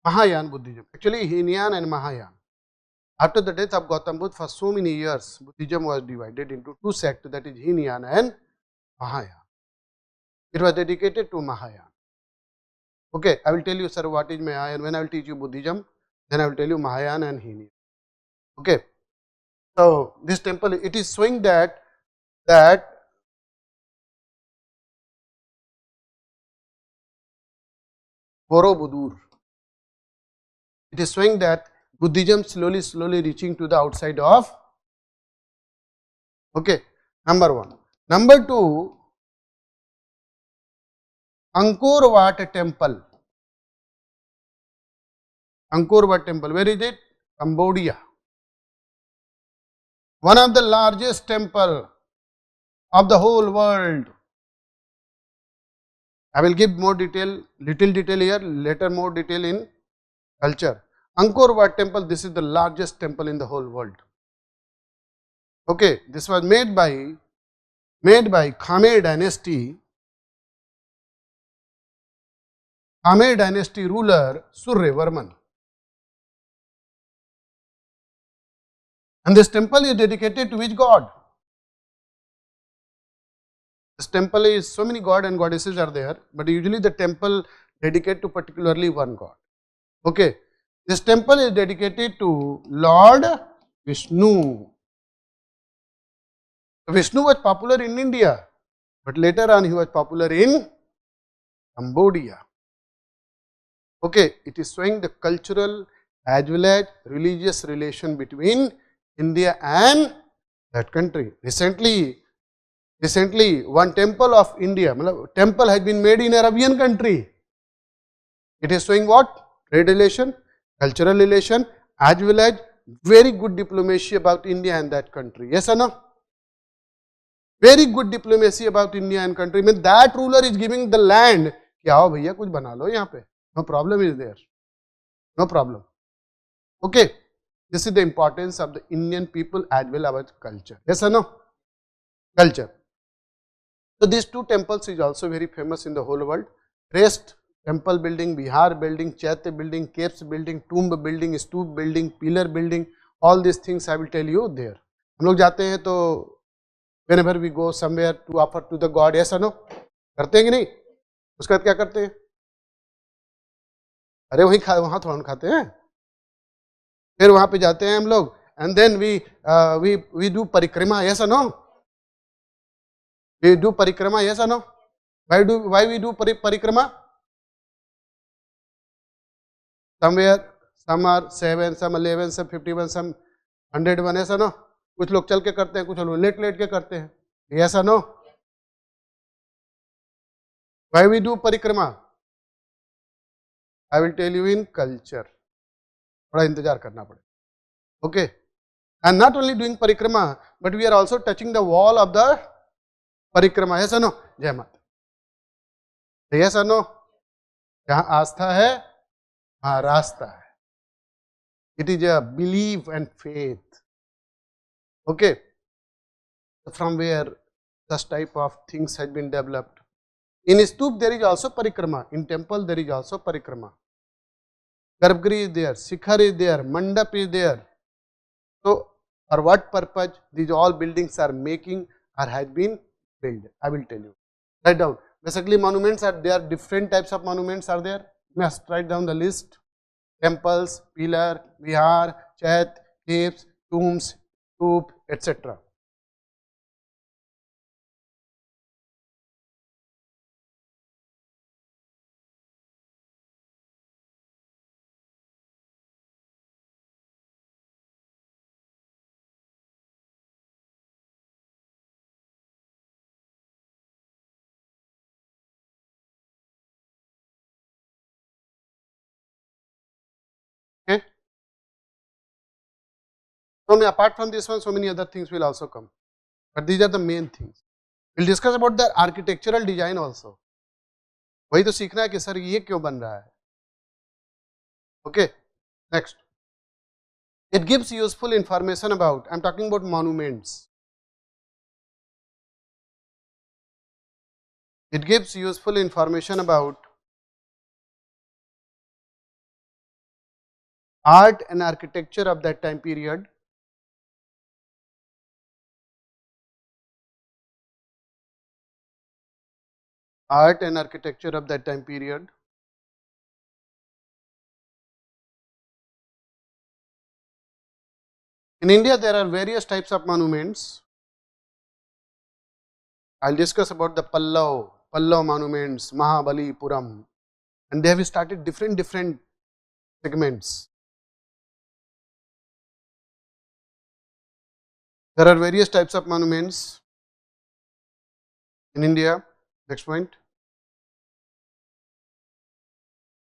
Mahayana Buddhism. Actually, Hinayan and Mahayana. After the death of Gautam Buddha, for so many years, Buddhism was divided into two sects, that is Hinayan and Mahayana. It was dedicated to Mahayana. Okay, I will tell you, sir, what is Mahayana. When I will teach you Buddhism, then I will tell you Mahayana and Hinayan. Okay, so this temple, it is showing that Borobudur, it is showing that Buddhism slowly reaching to the outside of. Okay, number one. Number two, Angkor Wat temple. Angkor Wat temple, where is it? Cambodia. One of the largest temple of the whole world. I will give more detail, little detail here, later more detail in culture. Angkor Wat temple, this is the largest temple in the whole world. Okay, this was made by Khmer dynasty. Khmer dynasty ruler Suryavarman. And this temple is dedicated to which god? This temple is, so many god and goddesses are there, but usually the temple dedicated to particularly one god. Okay, this temple is dedicated to Lord Vishnu. Vishnu was popular in India, but later on he was popular in Cambodia. Okay, it is showing the cultural as well as religious relation between India and that country. Recently one temple of India, temple has been made in Arabian country. It is showing what? Trade relation, cultural relation, as well as very good diplomacy about India and that country. Yes or no? Very good diplomacy about India and country. Means that ruler is giving the land कि आओ भैया कुछ बना लो यहाँ पे. No problem is there. No problem. Okay. This is the importance of the Indian people as well as culture. Yes or no? Culture. So these two temples is also very famous in the whole world. Rest, temple building, Bihar building, Chaitya building, caves building, tomb building, stoop building, pillar building, all these things I will tell you there. हम लोग जाते हैं तो whenever we go somewhere to offer to the God, yes or no? करते हैं कि नहीं? उसके बाद क्या करते हैं? अरे वहाँ थोड़ा खाते हैं, फिर वहाँ पे जाते हैं हम लोग, and then we do परिक्रमा, yes or no? We do parikrama, yes or no? Why we do parikrama? Somewhere, some are 7, some 11, some 51, some 101, yes or no? कुछ लोग चल के करते हैं, कुछ लोग लेट के करते हैं, yes or no? Why we do parikrama? I will tell you in culture. थोड़ा इंतजार करना पड़ेगा. Okay. and not only doing parikrama, but we are also touching the wall of the parikrama. Yes or no? Jai Mata. Yes or no? जहाँ आस्था है वहाँ रास्ता है. It is a belief and faith. Okay, from where such type of things has been developed. In stup there is also parikrama. In temple there is also parikrama. Garbhagriha is there, Shikhar is there, Mandap is there. So for what purpose these all buildings are making or has been built? I will tell you. Write down. Basically monuments are there, different types of monuments are there. You must write down the list. Temples, pillar, vihar, chet, caves, tombs, stup, etc. Okay. So apart from this one, so many other things will also come. But these are the main things. We'll discuss about the architectural design also. वही तो सीखना है कि sir ये क्यों बन रहा है. Okay. Next. It gives useful information about, I am talking about monuments. It gives useful information about art and architecture of that time period. Art and architecture of that time period. In India there are various types of monuments. I will discuss about the Pallav monuments, Mahabalipuram, and they have started different segments. There are various types of monuments in India. Next point.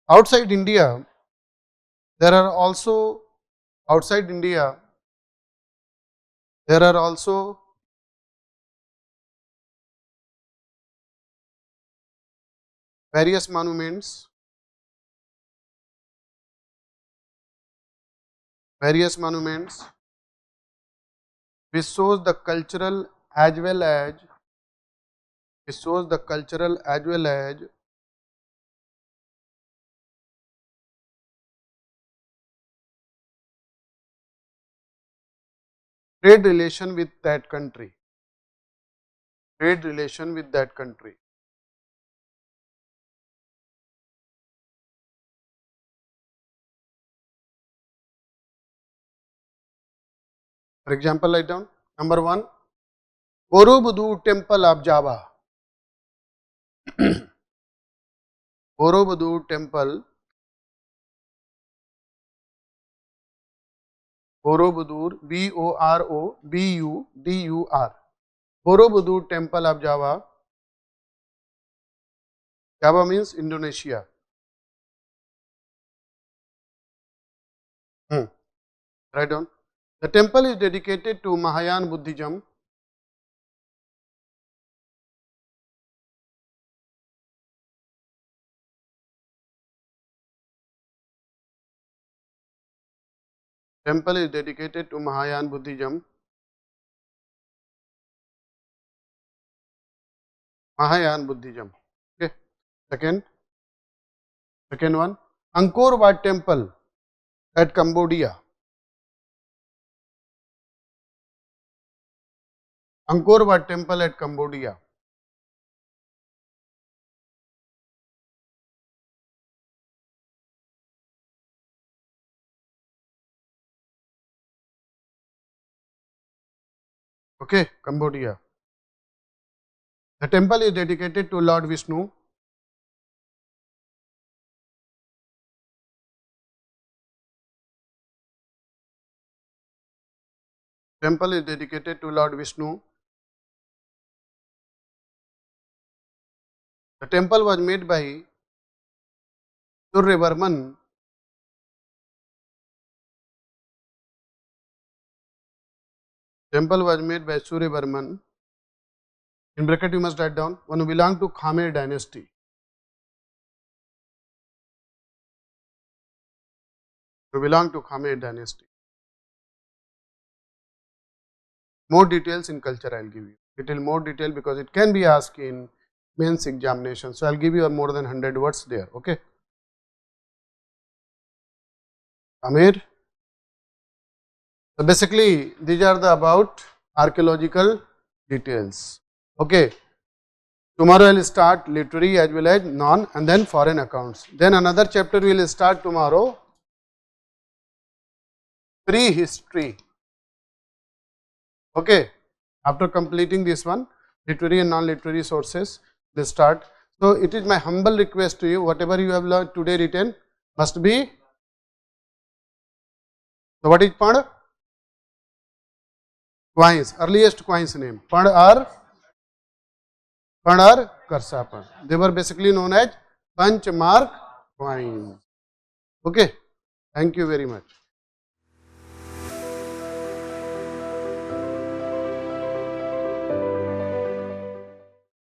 Outside India, there are also various monuments which shows the cultural as well as trade relation with that country. For example, write down. Number 1, Borobudur Temple of Java. Borobudur Temple, Borobudur, B-O-R-O-B-U-D-U-R. Borobudur Temple of Java. Java means Indonesia. Write down. The temple is dedicated to Mahayana Buddhism. Temple is dedicated to Mahayana Buddhism. Okay. Second one, Angkor Wat Temple at Cambodia. Angkor Wat Temple at Cambodia. Okay, Cambodia. The temple is dedicated to Lord Vishnu. Temple is dedicated to Lord Vishnu. The temple was made by Suryavarman Temple was made by Surya Burman. In bracket you must write down one who belonged to Khmer dynasty. Who belonged to Khmer dynasty. More details in culture I will give you. Little more detail because it can be asked in mains examination. So I will give you more than 100 words there. Okay. Amir. So basically these are the about archaeological details. Okay. Tomorrow I will start literary as well as non and then foreign accounts. Then another chapter we will start tomorrow, prehistory. Okay. After completing this one, literary and non-literary sources will start. So it is my humble request to you, whatever you have learned today written must be. So what is Pad? Coins, earliest coins name. Pad or Karsapad. They were basically known as Panchmark coins. Okay. Thank you very much.